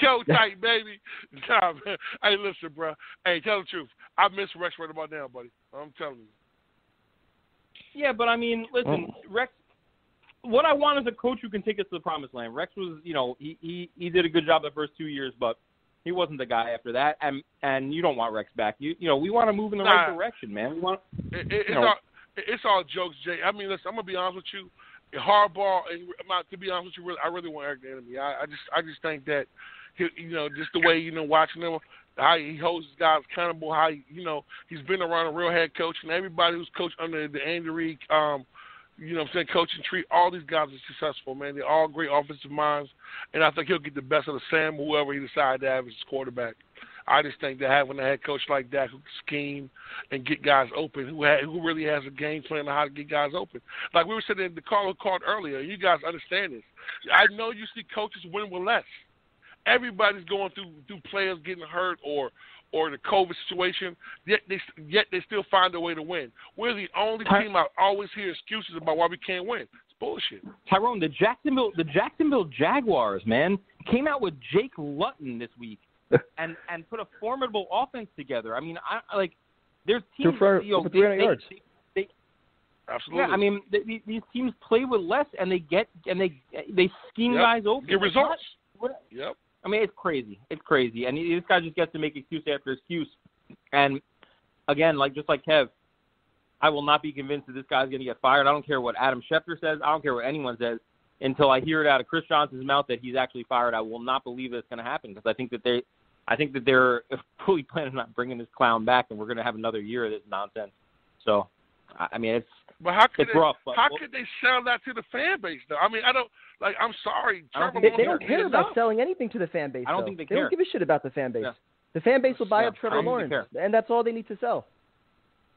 Go tight, baby. Nah, man. Hey, listen, bro. Hey, tell the truth. I miss Rex right about now, buddy. I'm telling you. Yeah, but I mean, listen, Rex. What I want is a coach who can take us to the promised land. Rex was, he did a good job the first 2 years, but he wasn't the guy after that. And you don't want Rex back. We want to move in the right direction, man. We want. It's all jokes, Jay. I mean, listen. I'm gonna be honest with you. Harbaugh, to be honest with you, I really want Eric the Enemy. I just think that, just the way, watching him, how he holds his guys accountable, how, he's been around a real head coach, and everybody who's coached under the Andy Reid, coaching tree, all these guys are successful, man. They're all great offensive minds, and I think he'll get the best of the Sam, whoever he decides to have as his quarterback. I just think that having a head coach like that who can scheme and get guys open, who really has a game plan on how to get guys open. Like we were saying in the call earlier, you guys understand this. I know you see coaches win with less. Everybody's going through players getting hurt or the COVID situation, yet they still find a way to win. We're the only team I always hear excuses about why we can't win. It's bullshit. Tyrone, the Jacksonville Jaguars, man, came out with Jake Luton this week. and put a formidable offense together. I mean, there's teams over 300 yards. Absolutely. Yeah, I mean, these teams play with less, and they scheme guys open. Get results. Yep. I mean, it's crazy. It's crazy, and this guy just gets to make excuse after excuse. And again, just like Kev, I will not be convinced that this guy's going to get fired. I don't care what Adam Schefter says. I don't care what anyone says. Until I hear it out of Chris Johnson's mouth that he's actually fired, I will not believe that it's going to happen, because I think that they're fully planning on bringing this clown back, and we're going to have another year of this nonsense. So, I mean, it's rough. How could they sell that to the fan base, though? I mean, I'm sorry. They don't care about selling anything to the fan base. I don't think they care. They don't give a shit about the fan base. Yeah. The fan base will buy up Trevor Lawrence, and that's all they need to sell.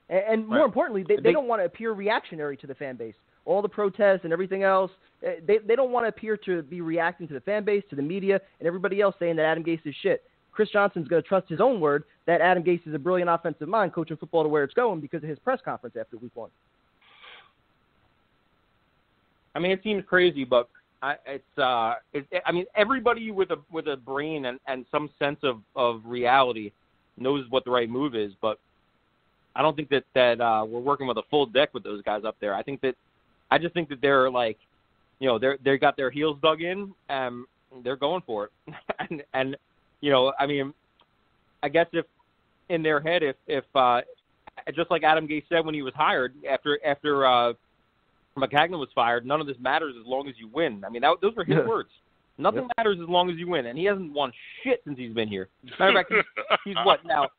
And more importantly, they don't want to appear reactionary to the fan base. All the protests and everything else, they don't want to appear to be reacting to the fan base, to the media, and everybody else saying that Adam Gase is shit. Chris Johnson's going to trust his own word that Adam Gase is a brilliant offensive mind coaching football to where it's going because of his press conference after week 1. I mean, it seems crazy, but everybody with a brain and some sense of reality knows what the right move is, but I don't think that we're working with a full deck with those guys up there. I just think that they're they got their heels dug in, and they're going for it. and I mean, I guess if in their head, if just like Adam Gase said when he was hired after McCagnon was fired, none of this matters as long as you win. I mean, those were his words. Nothing matters as long as you win, and he hasn't won shit since he's been here. Matter of fact, he's what now?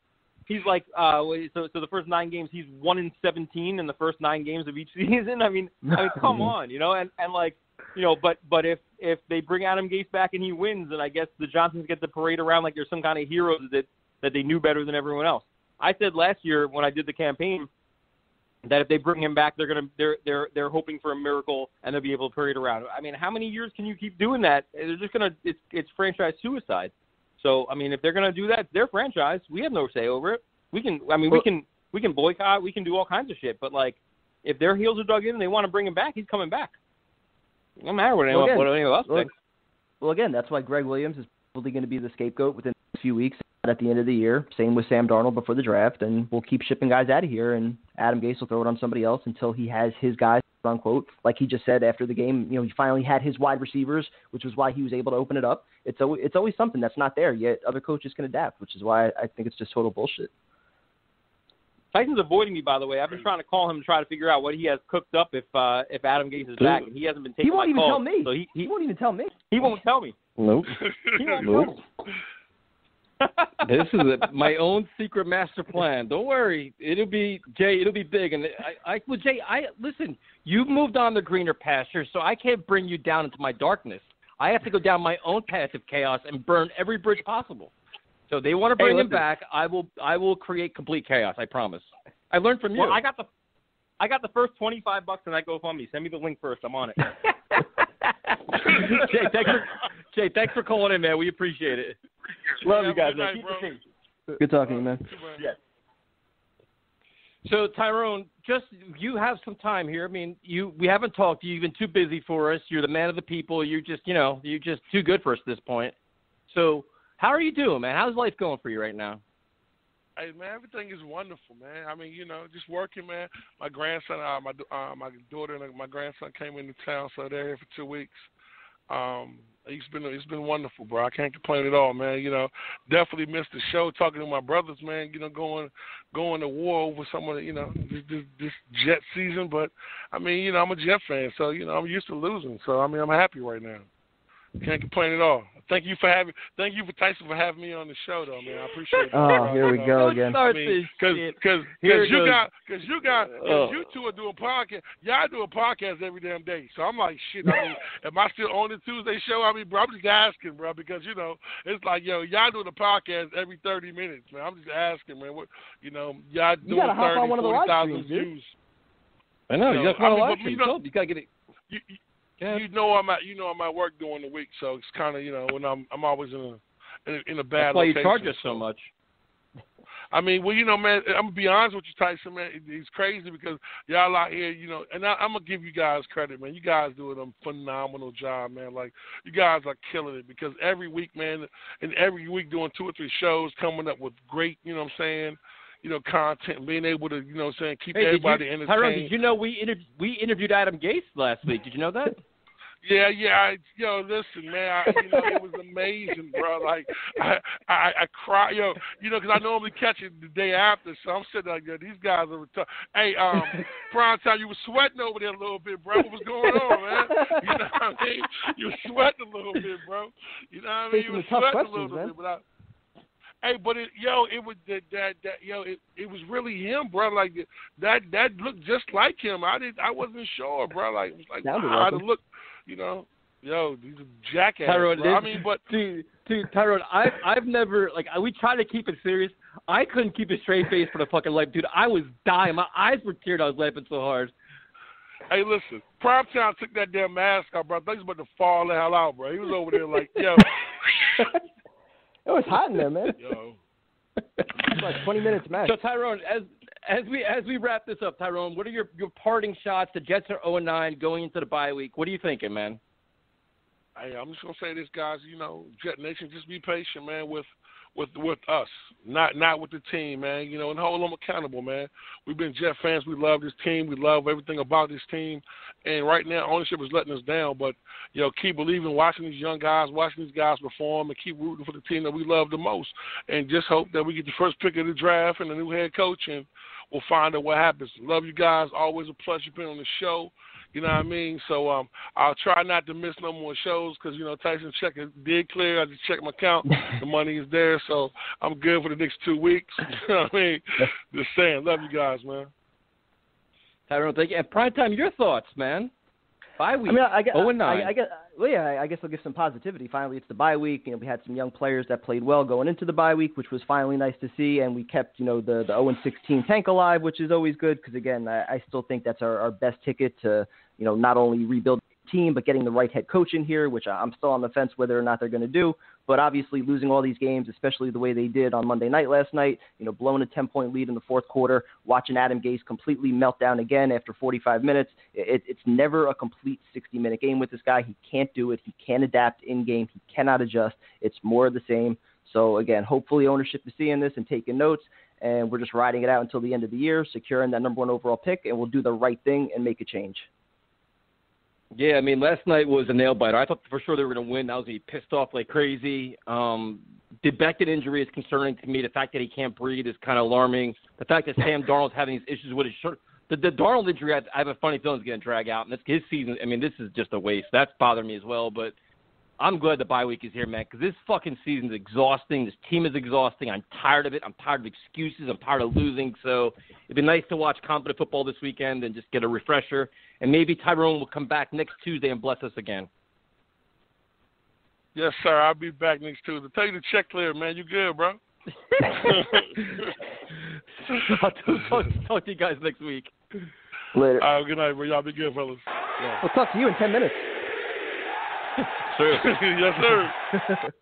He's so the first 9 games, he's 1-17 in the first 9 games of each season. I mean, come on, but if they bring Adam Gase back and he wins, then I guess the Johnsons get to parade around like there's some kind of heroes that that they knew better than everyone else. I said last year when I did the campaign that if they bring him back, they're hoping for a miracle and they'll be able to turn it around. I mean, how many years can you keep doing that? They're just gonna it's franchise suicide. So I mean, if they're gonna do that, it's their franchise. We have no say over it. We can boycott. We can do all kinds of shit. But like, if their heels are dug in and they want to bring him back, he's coming back. No matter what anyone else thinks. Well, again, that's why Greg Williams is probably going to be the scapegoat within a few weeks at the end of the year. Same with Sam Darnold before the draft, and we'll keep shipping guys out of here, and Adam Gase will throw it on somebody else until he has his guys, quote unquote. Like he just said after the game, he finally had his wide receivers, which was why he was able to open it up. It's always something that's not there, yet other coaches can adapt, which is why I think it's just total bullshit. Tyson's avoiding me, by the way. I've been trying to call him to try to figure out what he has cooked up if Adam Gase is back, and he hasn't been taking my calls. He won't even tell me. So he won't even tell me. He won't tell me. Nope. He won't tell me. This is my own secret master plan. Don't worry. It'll be big. And Jay, listen, you've moved on to greener pastures, so I can't bring you down into my darkness. I have to go down my own path of chaos and burn every bridge possible. So they want to bring him back. I will create complete chaos. I promise. I learned from you. Well, I got the first $25 in that GoFundMe. Send me the link first. I'm on it. Jay, thanks for calling in, man. We appreciate it. Love you guys, man. Keep it safe. Good talking to you, man. Yes. So Tyrone, just you have some time here. I mean, we haven't talked. You've been too busy for us. You're the man of the people. You're just too good for us at this point. So how are you doing, man? How's life going for you right now? Hey, man, everything is wonderful, man. I mean, just working, man. My grandson, my daughter and my grandson came into town, so they're here for 2 weeks. It's been wonderful, bro. I can't complain at all, man. Definitely missed the show, talking to my brothers, man. Going to war over some of the, this Jet season. But I mean, I'm a Jet fan, so I'm used to losing. So I mean, I'm happy right now. Can't complain at all. Thank you for Tyson for having me on the show, though, man. I appreciate it. Oh, here we go again. Because you two are doing podcast. Y'all do a podcast every damn day. So I'm like, shit. I mean, am I still on the Tuesday show? I mean, bro, I'm just asking, bro, because it's like, y'all doing a podcast every 30 minutes, man. I'm just asking, man. What y'all doing 30, 40,000 views. I know. You got to watch it. You got to get it. I'm at work during the week, so it's kind of when I'm always in a bad. That's why location, you charge us so much. I mean, well, man, I'm gonna be honest with you, Tyson, man. It's crazy because y'all out here, and I'm gonna give you guys credit, man. You guys do a phenomenal job, man. Like you guys are killing it because every week, man, and every week doing 2 or 3 shows, coming up with great, content, being able to, keep everybody entertained. Tyrone, did you know we interviewed Adam Gase last week? Did you know that? Yeah. Listen, man. It was amazing, bro. Like, I cry, because I normally catch it the day after, so I'm sitting like, these guys are retarded. Hey, prime time, you were sweating over there a little bit, bro. What was going on, man? You know what I mean? You were sweating a little bit, bro. You know what I mean? You were sweating a little bit, but it was really him, bro. Like that looked just like him. I wasn't sure, bro. Like how to look, these are jackasses. Tyrone, bro. I mean, but dude, Tyrone, I've never we try to keep it serious. I couldn't keep a straight face for the fucking life, dude. I was dying. My eyes were teared. I was laughing so hard. Hey, listen, Primetime took that damn mask off, bro. I thought he was about to fall the hell out, bro. He was over there like, yo. It was hot in there, man. Yo. It's like 20 minutes max. So Tyrone, as we wrap this up, Tyrone, what are your parting shots? The Jets are 0-9 going into the bye week. What are you thinking, man? Hey, I'm just gonna say this, guys. Jet Nation, just be patient, man, with us, not with the team, man. And hold them accountable, man. We've been Jet fans. We love this team. We love everything about this team. And right now, ownership is letting us down. But keep believing, watching these young guys, watching these guys perform, and keep rooting for the team that we love the most. And just hope that we get the first pick of the draft and a new head coach, and we'll find out what happens. Love you guys. Always a pleasure being on the show. You know what I mean? So I'll try not to miss no more shows because, Tyson check it did clear. I just checked my account. The money is there. So I'm good for the next 2 weeks. You know what I mean? Just saying. Love you guys, man. Tyrone, thank you. And Primetime, your thoughts, man. 5 weeks. 0-9. Well, yeah, I guess I'll give some positivity. Finally, it's the bye week. We had some young players that played well going into the bye week, which was finally nice to see. And we kept, the 0-16 tank alive, which is always good because, again, I still think that's our best ticket to, not only rebuild the team, but getting the right head coach in here, which I'm still on the fence whether or not they're going to do. But obviously losing all these games, especially the way they did on Monday night last night, blowing a 10-point lead in the fourth quarter, watching Adam Gase completely melt down again after 45 minutes. It's never a complete 60-minute game with this guy. He can't do it. He can't adapt in-game. He cannot adjust. It's more of the same. So, again, hopefully ownership is seeing this and taking notes, and we're just riding it out until the end of the year, securing that number 1 overall pick, and we'll do the right thing and make a change. Yeah, I mean, last night was a nail-biter. I thought for sure they were going to win. I was going to be pissed off like crazy. The Beckett injury is concerning to me. The fact that he can't breathe is kind of alarming. The fact that Sam Darnold's having these issues with his shirt. The Darnold injury, I have a funny feeling is going to drag out. And that's his season. I mean, this is just a waste. That's bothering me as well. But I'm glad the bye week is here, man, because this fucking season is exhausting. This team is exhausting. I'm tired of it. I'm tired of excuses. I'm tired of losing. So it'd be nice to watch competent football this weekend and just get a refresher. And maybe Tyrone will come back next Tuesday and bless us again. Yes, sir. I'll be back next Tuesday. Tell you the check clear, man. You good, bro? I'll talk to you guys next week. Later. Good night, bro. Y'all be good, fellas. Yeah. We'll talk to you in 10 minutes. True. Yes, sir.